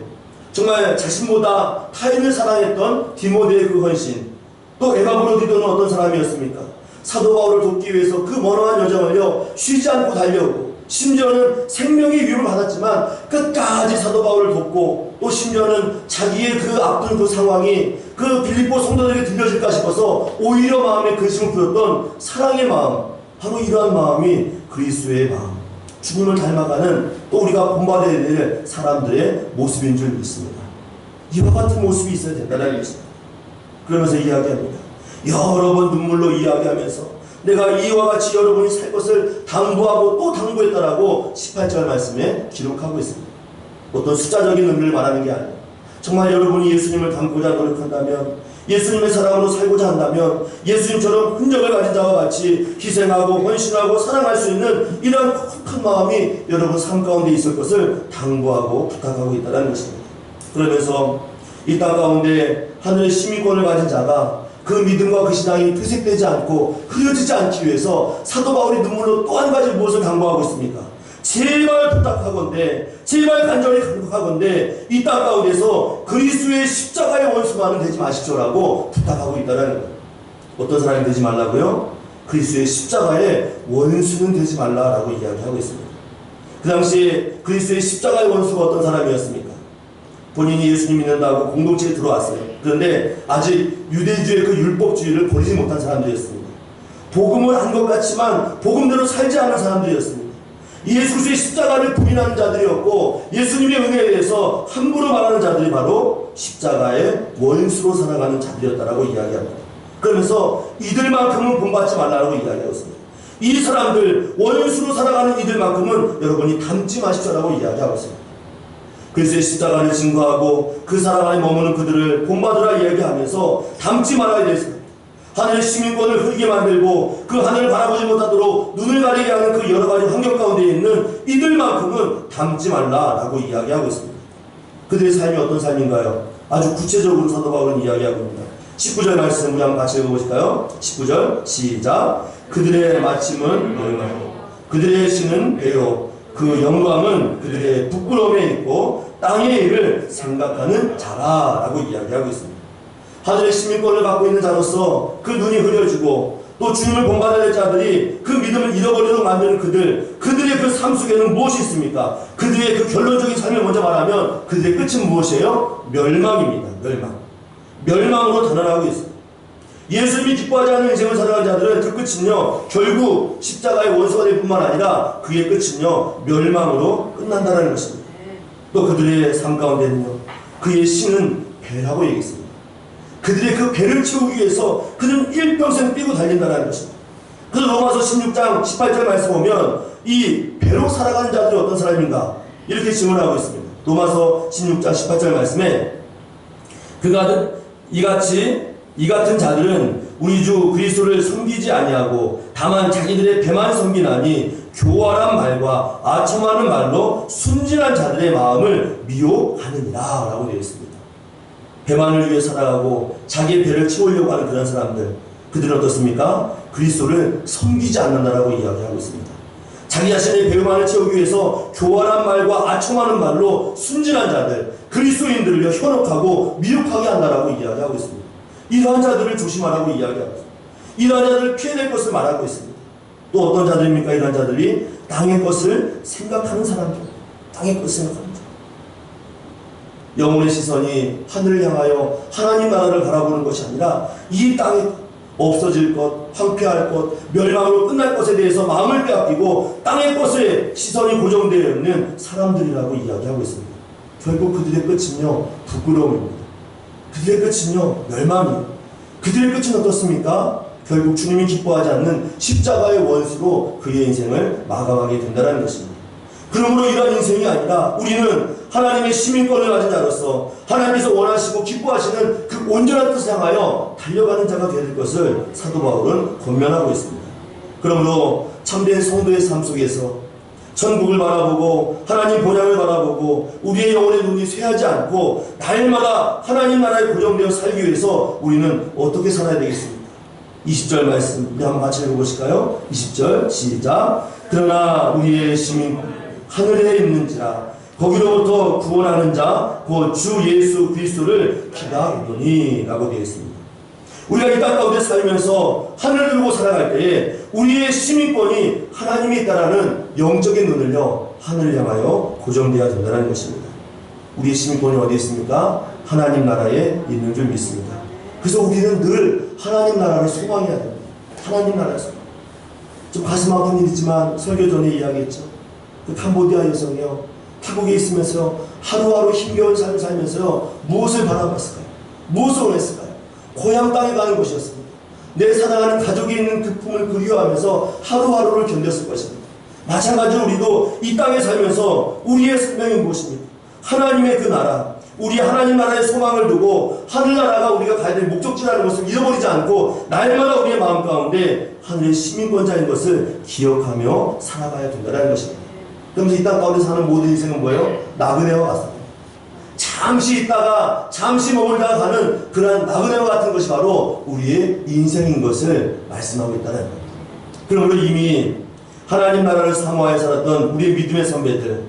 Speaker 2: 정말 자신보다 타인을 사랑했던 디모데의 그 헌신, 또 에바브로디도는 어떤 사람이었습니까? 사도 바울을 돕기 위해서 그 머나먼 여정을요 쉬지 않고 달려오고 심지어는 생명의 위협을 받았지만 끝까지 사도 바울을 돕고 또 심지어는 자기의 그 앞둔 그 상황이 그 빌립보 성도들에게 들려질까 싶어서 오히려 마음에 근심을 부렸던 사랑의 마음, 바로 이러한 마음이 그리스도의 마음, 죽음을 닮아가는 또 우리가 본받아야 될 사람들의 모습인 줄 믿습니다. 이와 같은 모습이 있어야 된다는 것입니다. 그러면서 이야기합니다. 여러 번 눈물로 이야기하면서 내가 이와 같이 여러분이 살 것을 당부하고 또 당부했다라고 18절 말씀에 기록하고 있습니다. 어떤 숫자적인 의미를 말하는 게 아니에요. 정말 여러분이 예수님을 닮고자 노력한다면, 예수님의 사랑으로 살고자 한다면 예수님처럼 흔적을 가진 자와 같이 희생하고 헌신하고 사랑할 수 있는 이러한 큰 마음이 여러분 삶 가운데 있을 것을 당부하고 부탁하고 있다는 것입니다. 그러면서 이 땅 가운데 하늘의 시민권을 가진 자가 그 믿음과 그 신앙이 퇴색되지 않고 흐려지지 않기 위해서 사도 바울이 눈물로 또 한 가지 무엇을 당부하고 있습니까? 제발 부탁하건대, 제발 간절히 간구하건대 이 땅 가운데서 그리스도의 십자가의 원수만은 되지 마십시오라고 부탁하고 있다는 거예요. 어떤 사람이 되지 말라고요? 그리스도의 십자가의 원수는 되지 말라라고 이야기하고 있습니다. 그 당시에 그리스도의 십자가의 원수가 어떤 사람이었습니까? 본인이 예수님 믿는다고 공동체에 들어왔어요. 그런데 아직 유대주의 그 율법주의를 버리지 못한 사람들이었습니다. 복음을 한 것 같지만 복음대로 살지 않은 사람들이었습니다. 예수 그리스도의 십자가를 부인하는 자들이었고 예수님의 은혜에 대해서 함부로 말하는 자들이 바로 십자가의 원수로 살아가는 자들이었다라고 이야기합니다. 그러면서 이들만큼은 본받지 말라고 이야기하고 있습니다. 이 사람들, 원수로 살아가는 이들만큼은 여러분이 닮지 마십시오라고 이야기하고 있습니다. 그리스도의 십자가를 증거하고 그 사랑 안에 머무는 그들을 본받으라 이야기하면서 닮지 말아야 되겠습니다. 하늘의 시민권을 흐리게 만들고 그 하늘을 바라보지 못하도록 눈을 가리게 하는 그 여러 가지 환경 가운데 있는 이들만큼은 닮지 말라라고 이야기하고 있습니다. 그들의 삶이 어떤 삶인가요? 아주 구체적으로 사도 바울은 이야기하고 있습니다. 19절 말씀 우리 한번 같이 읽어보실까요? 19절 시작. 그들의 마침은 그들의 신은 배요 그 영광은 그들의 부끄러움에 있고 땅의 일을 생각하는 자라라고 이야기하고 있습니다. 하늘의 시민권을 갖고 있는 자로서 그 눈이 흐려지고 또 주님을 본받아야 될 자들이 그 믿음을 잃어버리도록 만드는 그들의 그 삶 속에는 무엇이 있습니까? 그들의 그 결론적인 삶을 먼저 말하면 그들의 끝은 무엇이에요? 멸망입니다. 멸망으로 드러나고 있습니다. 예수님이 기뻐하지 않는 인생을 살아가는 자들은 그 끝은요 결국 십자가의 원수가 될 뿐만 아니라 그의 끝은요 멸망으로 끝난다는 것입니다. 또 그들의 삶 가운데는요 그의 신은 배라고 얘기했습니다. 그들의 그 배를 채우기 위해서 그들은 일평생 뛰고 달린다는 것입니다. 그래서 로마서 16장 18절 말씀 보면 이 배로 살아가는 자들이 어떤 사람인가 이렇게 질문하고 있습니다. 로마서 16장 18절 말씀에 이 같은 자들은 우리 주 그리스도를 섬기지 아니하고 다만 자기들의 배만 섬기나니 교활한 말과 아첨하는 말로 순진한 자들의 마음을 미혹하느니라 라고 되어 있습니다. 배만을 위해 살아가고 자기의 배를 채우려고 하는 그런 사람들, 그들은 어떻습니까? 그리스도를 섬기지 않는다라고 이야기하고 있습니다. 자기 자신의 배만을 채우기 위해서 교활한 말과 아첨하는 말로 순진한 자들, 그리스도인들을 현혹하고 미혹하게 한다라고 이야기하고 있습니다. 이러한 자들을 조심하라고 이야기하고 있습니다. 이러한 자들을 피해낼 것을 말하고 있습니다. 또 어떤 자들입니까? 이러한 자들이 땅의 것을 생각하는 사람들, 땅의 것을 생각하는 자들. 영혼의 시선이 하늘을 향하여 하나님 나라를 바라보는 것이 아니라 이 땅에 없어질 것, 황폐할 것, 멸망으로 끝날 것에 대해서 마음을 빼앗기고 땅의 것에 시선이 고정되어 있는 사람들이라고 이야기하고 있습니다. 결국 그들의 끝은요 부끄러움입니다. 그들의 끝은요 멸망이에요. 그들의 끝은 어떻습니까? 결국 주님이 기뻐하지 않는 십자가의 원수로 그의 인생을 마감하게 된다는 것입니다. 그러므로 이러한 인생이 아니라 우리는 하나님의 시민권을 가진 자로서 하나님께서 원하시고 기뻐하시는 그 온전한 뜻을 향하여 달려가는 자가 되어야 될 것을 사도 바울은 권면하고 있습니다. 그러므로 참된 성도의 삶 속에서 천국을 바라보고 하나님 본향을 바라보고 우리의 영혼의 눈이 쇠하지 않고 날마다 하나님 나라에 고정되어 살기 위해서 우리는 어떻게 살아야 되겠습니까? 20절 말씀 우리 한번 같이 읽어보실까요? 20절 시작. 그러나 우리의 시민 하늘에 있는지라 거기로부터 구원하는 자 곧 주 예수 그리스도를 기다리더니 라고 되어 있습니다. 우리가 이 땅 가운데 살면서 하늘을 두고 살아갈 때에 우리의 시민권이 하나님이 있다라는 영적인 눈을요 하늘을 향하여 고정되어야 된다는 것입니다. 우리의 시민권이 어디 있습니까? 하나님 나라에 있는 줄 믿습니다. 그래서 우리는 늘 하나님 나라를 소망해야 됩니다. 하나님 나라를 소망. 좀 가슴 아픈 일이지만 설교 전에 이야기했죠. 그 캄보디아 여성이요 타국에 있으면서 하루하루 힘겨운 삶을 살면서요 무엇을 바라봤을까요? 무엇을 원했을까요? 고향 땅에 가는 것이었습니다. 내 사랑하는 가족이 있는 그 품을 그리워하면서 하루하루를 견뎠을 것입니다. 마찬가지로 우리도 이 땅에 살면서 우리의 생명이 무엇입니까? 하나님의 그 나라, 우리 하나님 나라의 소망을 두고 하늘나라가 우리가 가야 될 목적지라는 것을 잃어버리지 않고 날마다 우리의 마음 가운데 하늘의 시민권자인 것을 기억하며 살아가야 된다는 것입니다. 그러면서 이 땅 가운데 사는 모든 인생은 뭐예요? 나그네와 같습니다. 잠시 있다가 잠시 머물다가 가는 그러한 나그네와 같은 것이 바로 우리의 인생인 것을 말씀하고 있다는 겁니다. 그러므로 이미 하나님 나라를 사모하여 살았던 우리의 믿음의 선배들,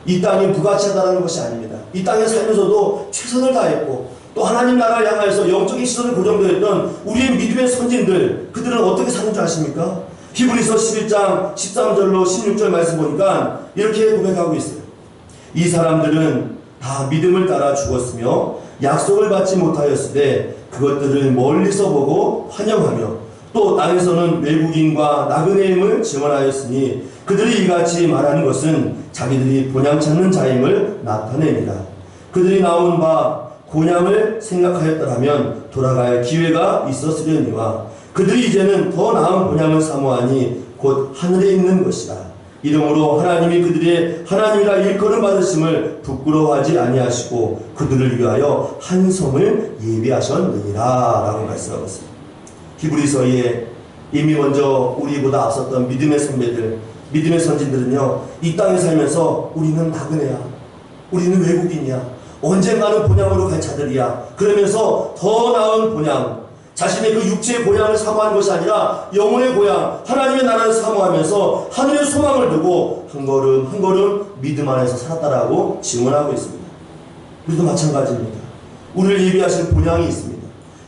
Speaker 2: 이 땅이 무가치하다는 것이 아닙니다. 이 땅에 살면서도 최선을 다했고 또 하나님 나라를 향하여서 영적인 시선을 고정되어 있던 우리의 믿음의 선진들, 그들은 어떻게 사는 줄 아십니까? 히브리서 11장 13절로 16절 말씀 보니까 이렇게 고백하고 있어요. 이 사람들은 다 믿음을 따라 죽었으며 약속을 받지 못하였으되 그것들을 멀리서 보고 환영하며 또 땅에서는 외국인과 나그네임을 증언하였으니 그들이 이같이 말하는 것은 자기들이 본향 찾는 자임을 나타냅니다. 그들이 나온 바 본향을 생각하였더라면 돌아갈 기회가 있었으려니와 그들이 이제는 더 나은 본향을 사모하니 곧 하늘에 있는 것이다. 이러므로 하나님이 그들의 하나님이라 일컬음 받으심을 부끄러워하지 아니하시고 그들을 위하여 한 성을 예비하셨느니라 라고 말씀하고 있습니다. 히브리서에 이미 먼저 우리보다 앞섰던 믿음의 선배들, 믿음의 선진들은요 이 땅에 살면서 우리는 나그네야, 우리는 외국인이야, 언젠가는 본향으로 갈 자들이야 그러면서 더 나은 본향, 자신의 그 육체의 고향을 사모하는 것이 아니라 영혼의 고향 하나님의 나라를 사모하면서 하늘의 소망을 두고 한 걸음 한 걸음 믿음 안에서 살았다라고 증언하고 있습니다. 우리도 마찬가지입니다. 우리를 예비하실 본향이 있습니다.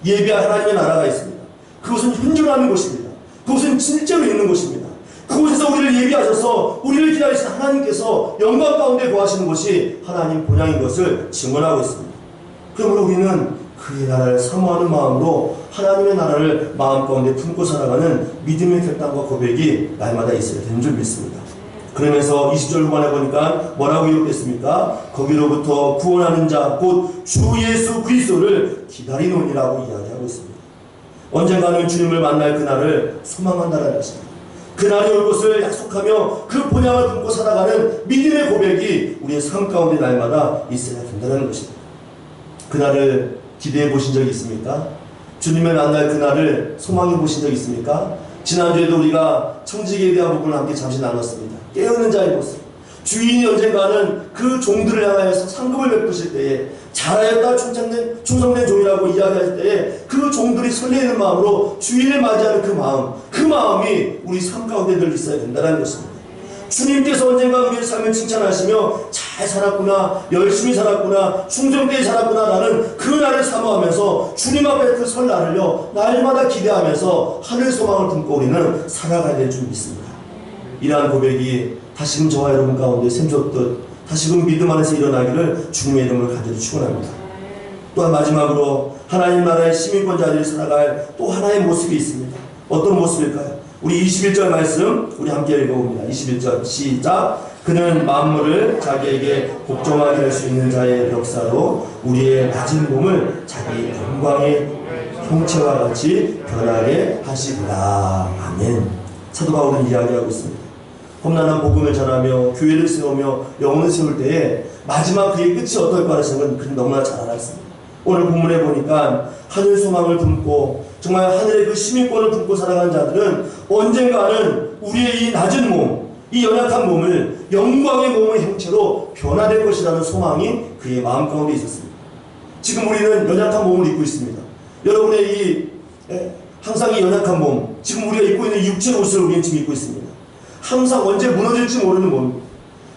Speaker 2: 예비할 하나님의 나라가 있습니다. 그것은 현존하는 곳입니다. 그것은 진짜로 있는 곳입니다. 그곳에서 우리를 예비하셔서 우리를 기다리신 하나님께서 영광 가운데 거하시는 것이 하나님 본향인 것을 증언하고 있습니다. 그러므로 우리는 그의 나라를 사모하는 마음으로 하나님의 나라를 마음 가운데 품고 살아가는 믿음의 결단과 고백이 날마다 있어야 되는 줄 믿습니다. 그러면서 20절 후반에 보니까 뭐라고 기록됐습니까? 거기로부터 구원하는 자 곧 주 예수 그리스도를 기다리노니라고 이야기하고 있습니다. 언젠가는 주님을 만날 그날을 소망한다는 것입니다. 그날이 올 것을 약속하며 그 본향을 품고 살아가는 믿음의 고백이 우리의 삶 가운데 날마다 있어야 된다는 것입니다. 그날을 기대해 보신 적이 있습니까? 주님을 만날 그날을 소망해 보신 적이 있습니까? 지난주에도 우리가 청지기에 대한 부분을 함께 잠시 나눴습니다. 깨어있는 자의 모습. 주인이 언젠가는 그 종들을 향하여서 상급을 베푸실 때에 잘하였다 충성된 종이라고 이야기할 때에 그 종들이 설레이는 마음으로 주인을 맞이하는 그 마음이 우리 삶 가운데 늘 있어야 된다는 것입니다. 주님께서 언젠가 우리의 삶을 칭찬하시며 잘 살았구나, 열심히 살았구나, 충성되게 살았구나 라는 그 날을 사모하면서 주님 앞에 그 설날을요 날마다 기대하면서 하늘 소망을 품고 우리는 살아가야 될 줄 믿습니다. 이러한 고백이 다시금 저와 여러분 가운데 샘솟듯 다시금 믿음 안에서 일어나기를 주님의 이름을 간절히 축원합니다. 또한 마지막으로 하나님 나라의 시민권자들이 살아갈 또 하나의 모습이 있습니다. 어떤 모습일까요? 우리 21절 말씀 우리 함께 읽어봅니다. 21절 시작. 그는 만물을 자기에게 복종하게 할 수 있는 자의 역사로 우리의 낮은 몸을 자기 영광의 형체와 같이 변하게 하시리라. 아멘. 사도 바울은 이야기하고 있습니다. 험난한 복음을 전하며 교회를 세우며 영혼을 세울 때에 마지막 그의 끝이 어떨까 하는 것은 그는 너무나 잘 알았습니다. 오늘 본문에 보니까 하늘 소망을 품고 정말 하늘의 그 시민권을 품고 살아가는 자들은 언젠가는 우리의 이 낮은 몸, 이 연약한 몸을 영광의 몸의 형체로 변화될 것이라는 소망이 그의 마음 가운데 있었습니다. 지금 우리는 연약한 몸을 입고 있습니다. 여러분의 항상 이 연약한 몸, 지금 우리가 입고 있는 육체 옷을 우리는 지금 입고 있습니다. 항상 언제 무너질지 모르는 몸.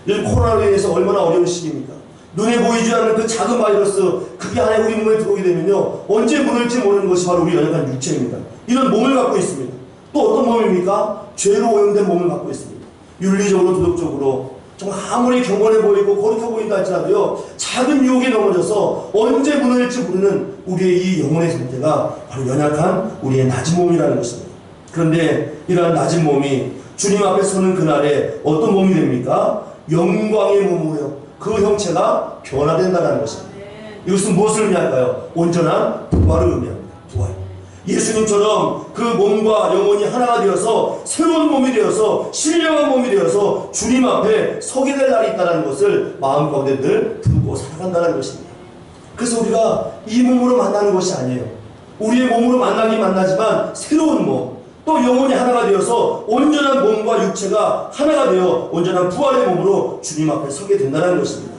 Speaker 2: 이 코로나로 인해서 얼마나 어려운 시기입니까? 눈에 보이지 않는 그 작은 바이러스, 그게 안에 우리 몸에 들어오게 되면요 언제 무너질지 모르는 것이 바로 우리 연약한 육체입니다. 이런 몸을 갖고 있습니다. 또 어떤 몸입니까? 죄로 오염된 몸을 갖고 있습니다. 윤리적으로 도덕적으로 정말 아무리 경건해 보이고 거룩해 보인다 할지라도요 작은 유혹에 넘어져서 언제 무너질지 모르는 우리의 이 영혼의 상태가 바로 연약한 우리의 낮은 몸이라는 것입니다. 그런데 이러한 낮은 몸이 주님 앞에 서는 그날에 어떤 몸이 됩니까? 영광의 몸으로요 그 형체가 변화된다는 것입니다. 이것은 무엇을 의미할까요? 온전한 부활을 의미합니다. 부활. 예수님처럼 그 몸과 영혼이 하나가 되어서 새로운 몸이 되어서 신령한 몸이 되어서 주님 앞에 서게 될 날이 있다는 것을 마음 가운데 늘 품고 살아간다는 것입니다. 그래서 우리가 이 몸으로 만나는 것이 아니에요. 우리의 몸으로 만나긴 만나지만 새로운 몸, 또 영혼이 하나가 되어서 온전한 몸과 육체가 하나가 되어 온전한 부활의 몸으로 주님 앞에 서게 된다는 것입니다.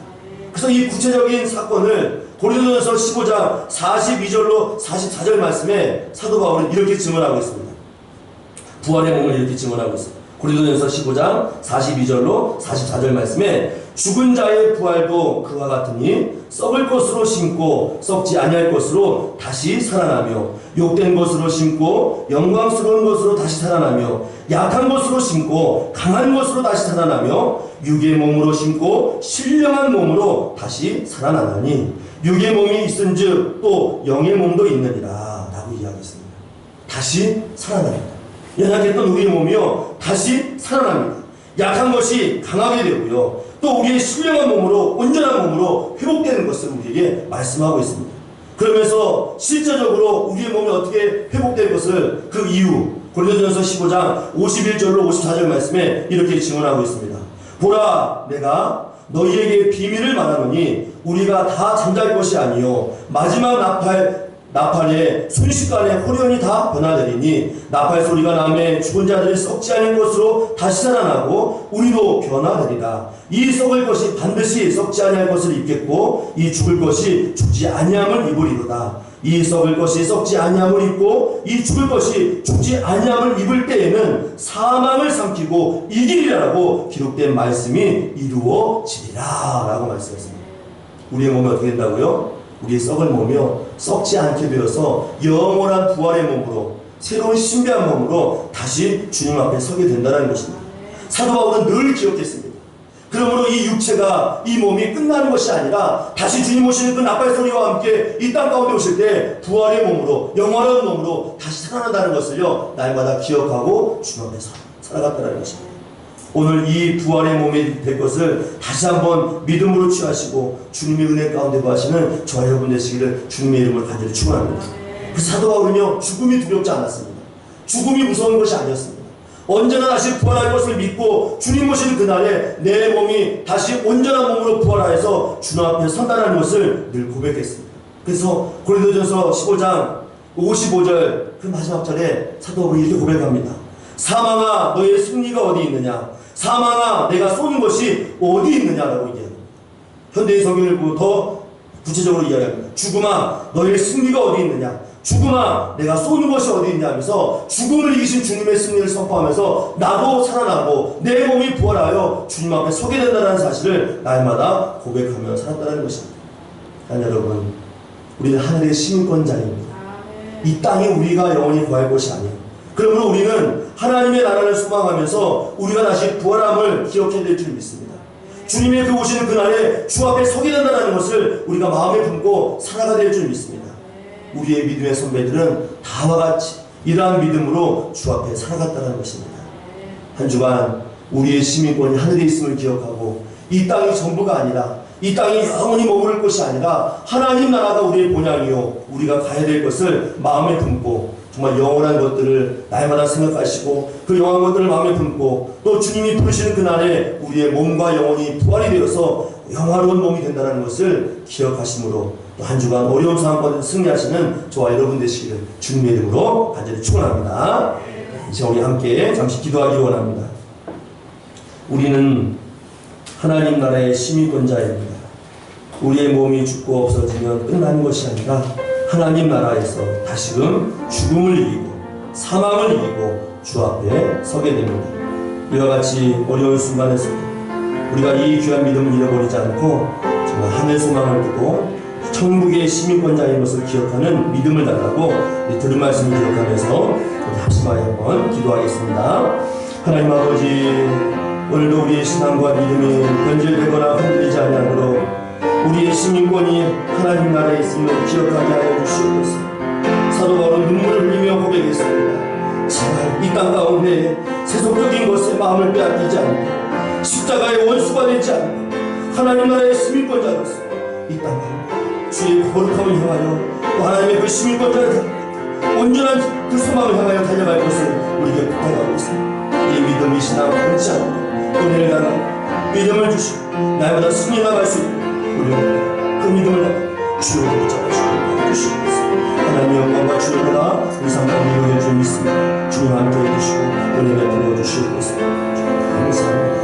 Speaker 2: 그래서 이 구체적인 사건을 고린도전서 15장 42절로 44절 말씀에 사도 바울은 이렇게 증언하고 있습니다. 부활의 몸을 이렇게 증언하고 있습니다. 고린도전서 15장 42절로 44절 말씀에 죽은 자의 부활도 그와 같으니 썩을 것으로 심고 썩지 아니할 것으로 다시 살아나며 욕된 것으로 심고 영광스러운 것으로 다시 살아나며 약한 것으로 심고 강한 것으로 다시 살아나며 육의 몸으로 심고 신령한 몸으로 다시 살아나나니 육의 몸이 있은즉 또 영의 몸도 있느니라 라고 이야기했습니다. 다시 살아납니다. 연약했던 우리의 몸이요 다시 살아납니다. 약한 것이 강하게 되고요 또 우리의 신령한 몸으로 온전한 몸으로 회복되는 것을 우리에게 말씀하고 있습니다. 그러면서 실제적으로 우리의 몸이 어떻게 회복될 것을 그 이유 고린도전서 15장 51절로 54절 말씀에 이렇게 증언하고 있습니다. 보라 내가 너희에게 비밀을 말하노니 우리가 다 잠잘 것이 아니요 마지막 나팔에 순식간에 호련히 다 변화되리니 나팔 소리가 나매 죽은 자들이 썩지 않은 것으로 다시 살아나고 우리도 변화되리라. 이 썩을 것이 반드시 썩지 아니할 것을 입겠고 이 죽을 것이 죽지 아니함을 입으리로다. 이 썩을 것이 썩지 아니함을 입고 이 죽을 것이 죽지 아니함을 입을 때에는 사망을 삼키고 이기리라고 기록된 말씀이 이루어지리라 라고 말씀했습니다. 우리의 몸이 어떻게 된다고요? 우리의 썩을 몸이요 썩지 않게 되어서 영원한 부활의 몸으로 새로운 신비한 몸으로 다시 주님 앞에 서게 된다는 것입니다. 사도 바울은 늘 기억했습니다. 그러므로 이 육체가 이 몸이 끝나는 것이 아니라 다시 주님 오시는 그 나팔 소리와 함께 이 땅 가운데 오실 때 부활의 몸으로 영원한 몸으로 다시 살아난다는 것을요 날마다 기억하고 주님 앞에 살아갔다는 것입니다. 오늘 이 부활의 몸이 될 것을 다시 한번 믿음으로 취하시고 주님의 은혜 가운데 거하시는 저와 여러분 되시기를 주님의 이름을 간절히 축원합니다. 그 사도 바울은요 죽음이 두렵지 않았습니다. 죽음이 무서운 것이 아니었습니다. 언제나 다시 부활할 것을 믿고 주님 오시는 그날에 내 몸이 다시 온전한 몸으로 부활하여서 주님 앞에 선다는 것을 늘 고백했습니다. 그래서 고린도전서 15장 55절 그 마지막 절에 사도 바울이 이렇게 고백합니다. 사망아 너의 승리가 어디 있느냐, 사망아 내가 쏘는 것이 어디 있느냐라고 얘기합니다. 현대인 성경을 보고 더 구체적으로 이야기합니다. 죽음아 너의 승리가 어디 있느냐, 죽음아 내가 쏘는 것이 어디 있냐 하면서 죽음을 이기신 주님의 승리를 선포하면서 나도 살아나고 내 몸이 부활하여 주님 앞에 서게 된다는 사실을 날마다 고백하며 살았다는 것입니다. 여러분, 우리는 하늘의 시민권자입니다. 이 땅이 우리가 영원히 구할 것이 아니에요. 그러므로 우리는 하나님의 나라를 소망하면서 우리가 다시 부활함을 기억해야 될 줄 믿습니다. 주님의 그 오시는 그날에 주 앞에 서게 된다는 것을 우리가 마음에 품고 살아가야 될 줄 믿습니다. 우리의 믿음의 선배들은 다와 같이 이러한 믿음으로 주 앞에 살아갔다는 것입니다. 한 주간 우리의 시민권이 하늘에 있음을 기억하고 이 땅이 전부가 아니라 이 땅이 영원히 머무를 것이 아니라 하나님 나라가 우리의 본향이요 우리가 가야 될 것을 마음에 품고 정말 영원한 것들을 날마다 생각하시고 그 영원한 것들을 마음에 품고 또 주님이 부르시는 그날에 우리의 몸과 영혼이 부활이 되어서 영화로운 몸이 된다는 것을 기억하심으로 또 한 주간 어려운 상황 가운데 승리하시는 저와 여러분 되시기를 주님의 이름으로 간절히 축원합니다. 이제 우리 함께 잠시 기도하기 원합니다. 우리는 하나님 나라의 시민권자입니다. 우리의 몸이 죽고 없어지면 끝나는 것이 아니라 하나님 나라에서 다시금 죽음을 이기고 사망을 이기고 주 앞에 서게 됩니다. 이와 같이 어려운 순간에서도 우리가 이 귀한 믿음을 잃어버리지 않고 정말 하늘 소망을 두고 천국의 시민권자인 것을 기억하는 믿음을 달라고 들은 말씀을 기억하면서 우리 합심하여 한번 기도하겠습니다. 하나님 아버지, 오늘도 우리의 신앙과 믿음이 변질되거나 흔들리지 아니하도록 우리의 시민권이 하나님 나라에 있음을 기억하게 하여 주시옵소서. 사도 바울은 눈물을 흘리며 고백했습니다. 제발 이 땅 가운데 세속적인 것에 마음을 빼앗기지 않고 십자가의 원수가 되지 않고 하나님 나라의 시민권자로서 이 땅 가운데 주의 거룩함을 향하여 또 하나님의 그 시민권자를 온전한 그 소망을 향하여 달려갈 것을 우리에게 부탁하고 있습니다. 이 믿음이 신앙을 끊지 않고 은혜를 나누고 믿음을 주시고 날마다 승리 나갈 수 있고 우리는 그 믿음을 나누고 주님을 붙잡으시고 주시옵소서. 하나님의 영광과 주의 은혜가 우리 삶 가운데 이루어질 줄 믿습니다. 주님 함께 해주시고 은혜 베풀어 주시옵소서. 감사합니다.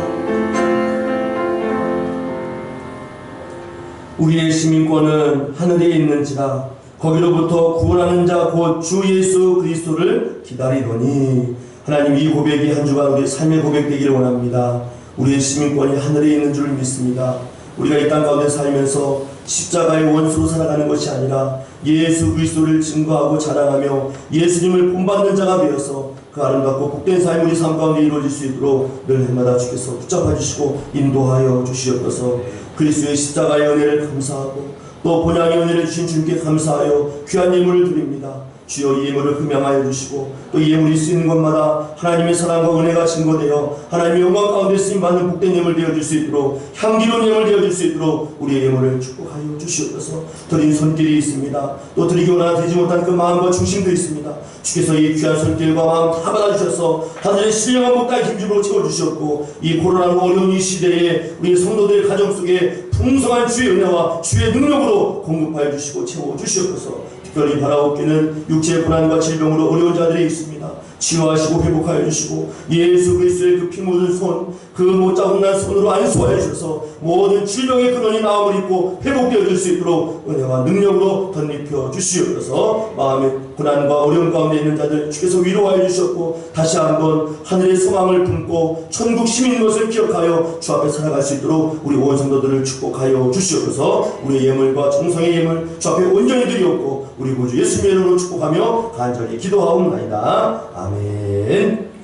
Speaker 2: 우리의 시민권은 하늘에 있는지라 거기로부터 구원하는 자 곧 주 예수 그리스도를 기다리더니. 하나님, 이 고백이 한 주간 우리의 삶의 고백되기를 원합니다. 우리의 시민권이 하늘에 있는 줄 믿습니다. 우리가 이 땅 가운데 살면서 십자가의 원수로 살아가는 것이 아니라 예수 그리스도를 증거하고 자랑하며 예수님을 본받는 자가 되어서 그 아름답고 복된 삶이 우리 삶 가운데 이루어질 수 있도록 늘 해마다 주께서 붙잡아 주시고 인도하여 주시옵소서. 그리스도의 십자가의 은혜를 감사하고 또 본향의 은혜를 주신 주님께 감사하여 귀한 예물을 드립니다. 주여 이 예물을 흠양하여 주시고 또 이 예물이 쓰이는 곳마다 하나님의 사랑과 은혜가 증거되어 하나님의 영광 가운데 쓰임받는 복된 예물 되어줄 수 있도록 향기로운 예물 되어줄 수 있도록 우리의 예물을 축복하여 주시옵소서. 드린 손길이 있습니다. 또 드리기 원하나 드리지 못한 그 마음과 중심도 있습니다. 주께서 이 귀한 손길과 마음 다 받아주셔서 하늘의 신령한 목다의 힘주로 채워주셨고 이 코로나로 어려운 이 시대에 우리 성도들의 가정 속에 풍성한 주의 은혜와 주의 능력으로 공급하여 주시고 채워주시옵소서. 특별히 바라옵기는 육체의 고난과 질병으로 어려운 자들이 있습니다. 치유하시고 회복하여 주시고 예수 그리스도의 그 피 묻은 손, 그 못 자국난 손으로 안수하여 주셔서 모든 질병의 근원이 나음을 입고 회복되어 줄 수 있도록 은혜와 능력으로 덧입혀 주시옵소서. 마음의 고난과 어려움 가운데 있는 자들 주께서 위로하여 주셨고 다시 한번 하늘의 소망을 품고 천국 시민인 것을 기억하여 주 앞에 살아갈 수 있도록 우리 온 성도들을 축복하여 주시옵소서. 우리의 예물과 정성의 예물 주 앞에 온전히 드리옵고 우리 구주 예수님의 이름으로 축복하며 간절히 기도하옵나이다. 아멘.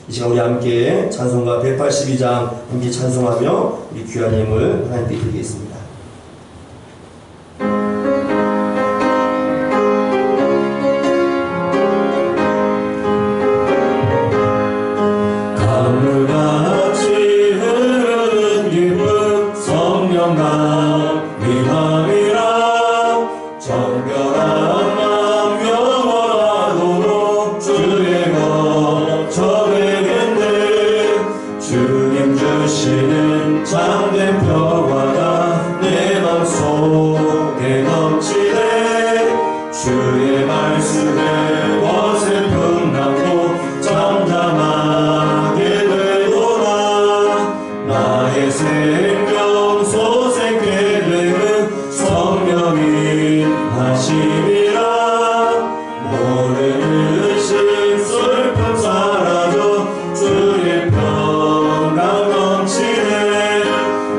Speaker 2: 이 시간 우리 함께 찬송가 182장 함께 찬송하며 우리 귀한 예물 하나님께 드리겠습니다.
Speaker 1: 강물같이 흐르는 기쁨 성령과 미함이라 정결한 마음 영원하도록 주의 것 전하겠네. 주님 주시는 참된 평화가 내 맘속에 넘치네. 주의 말씀에 거센 풍랑도 잠잠하게 되도다. 나의 생명 소생케 되는 성령이 하심이라. 모든 의심 슬픔 사라져 주의 평강 넘치네.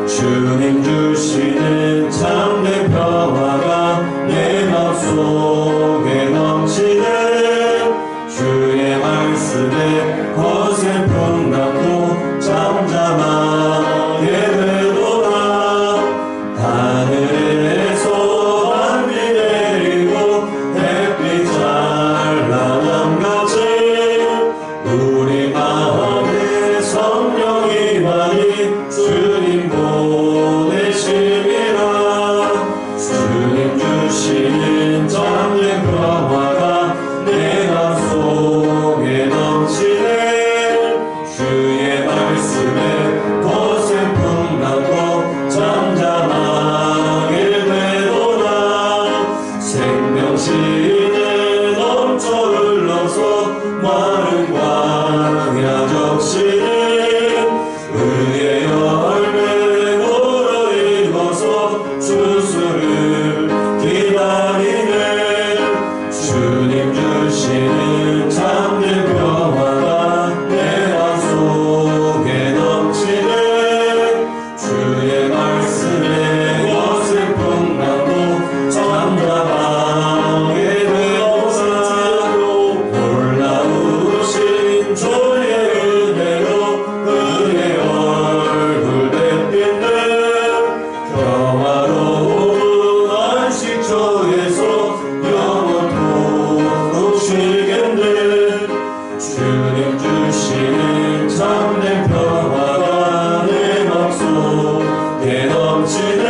Speaker 1: 주님 주시는 참된 평화가 내 맘속에 넘치네. 주의 말씀에 거센 풍랑도 잠잠하게 되도다. 하늘에서 한비 내리고 햇빛 찬란함같이 우리 마음에 성령이 많이 주님 보내심이라. 주님 주시는 참된 평화가 내 맘속에 넘치네. 주의 말씀에 거센 풍랑도 잠잠하게 되도다. 생명신은 넘쳐 흘러서 마른 광야 적시는 의의 열매로 익어서 추수를 기다리네. 주님 주시는 참된 평화가 내 맘속에 넘치네. 주의 말씀에 거센 풍랑도 잠잠하게 되도다. 놀라우신 주의 은혜로 그의 얼굴 뵙겠네. 평화로운 안식처에서 영원토록 쉬겠네. 주님 주시는 참된 평화가 내 맘속에 넘치네.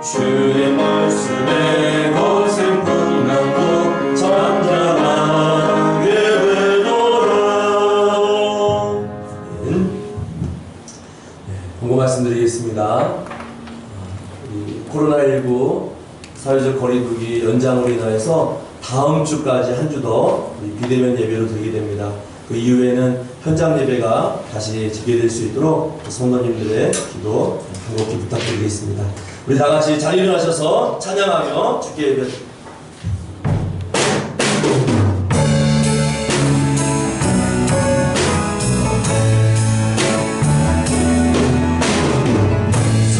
Speaker 1: 주의 말씀에 거센 풍랑도 잠잠하게 되도다.
Speaker 5: 공고 말씀드리겠습니다. 코로나19 사회적 거리두기 연장으로 인하여서 다음 주까지 한 주 더 비대면 예배로 드리게 됩니다. 그 이후에는 현장 예배가 다시 재개될 수 있도록 성도님들의 기도 간곡히 부탁드리겠습니다. 우리 다 같이 자리 일어나셔서 찬양하며 주께 예배.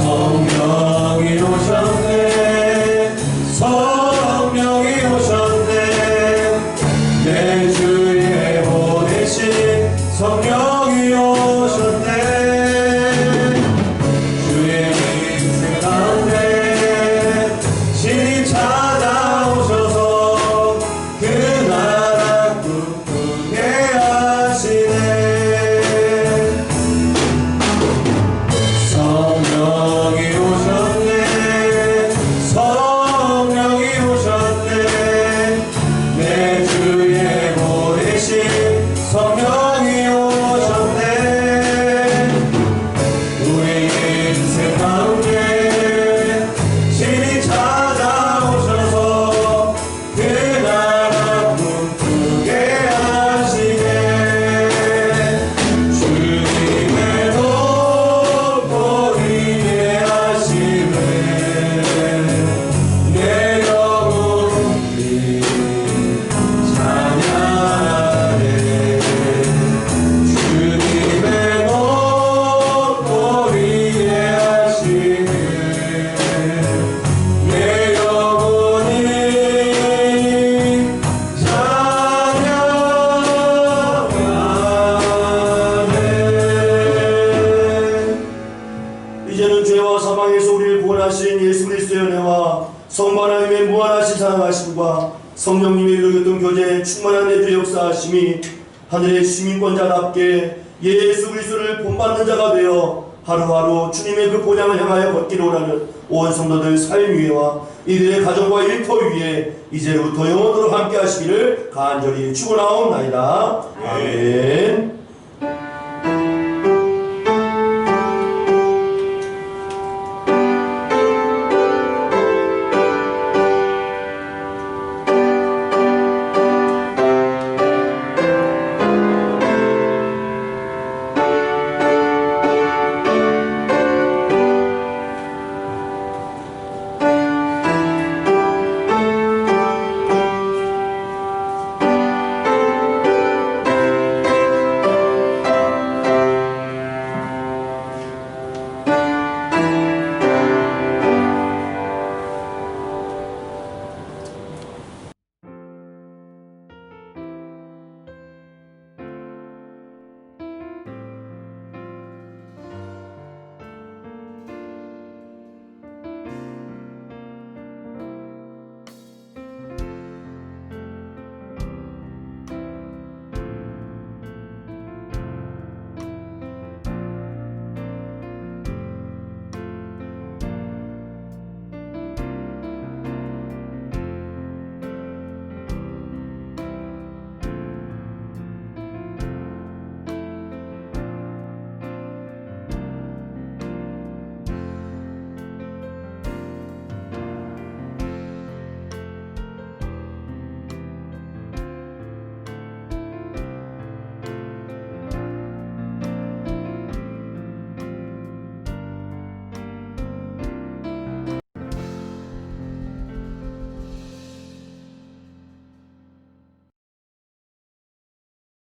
Speaker 1: 성령이 오셨네. 성령이 오셨네. 내 주위에 보내신 성령이 오셨네. 주의 인생 가운데 신이 찾아
Speaker 2: 성령님의 이루어졌던 교제 충만한 내주 역사하심이 하늘의 시민권자답게 예수 그리스도를 본받는 자가 되어 하루하루 주님의 그 본향을 향하여 걷기를 원하는 온 성도들 삶 위에와 이들의 가정과 일터 위에 이제부터 영원토록 함께 하시기를 간절히 축원하옵나이다. 아멘.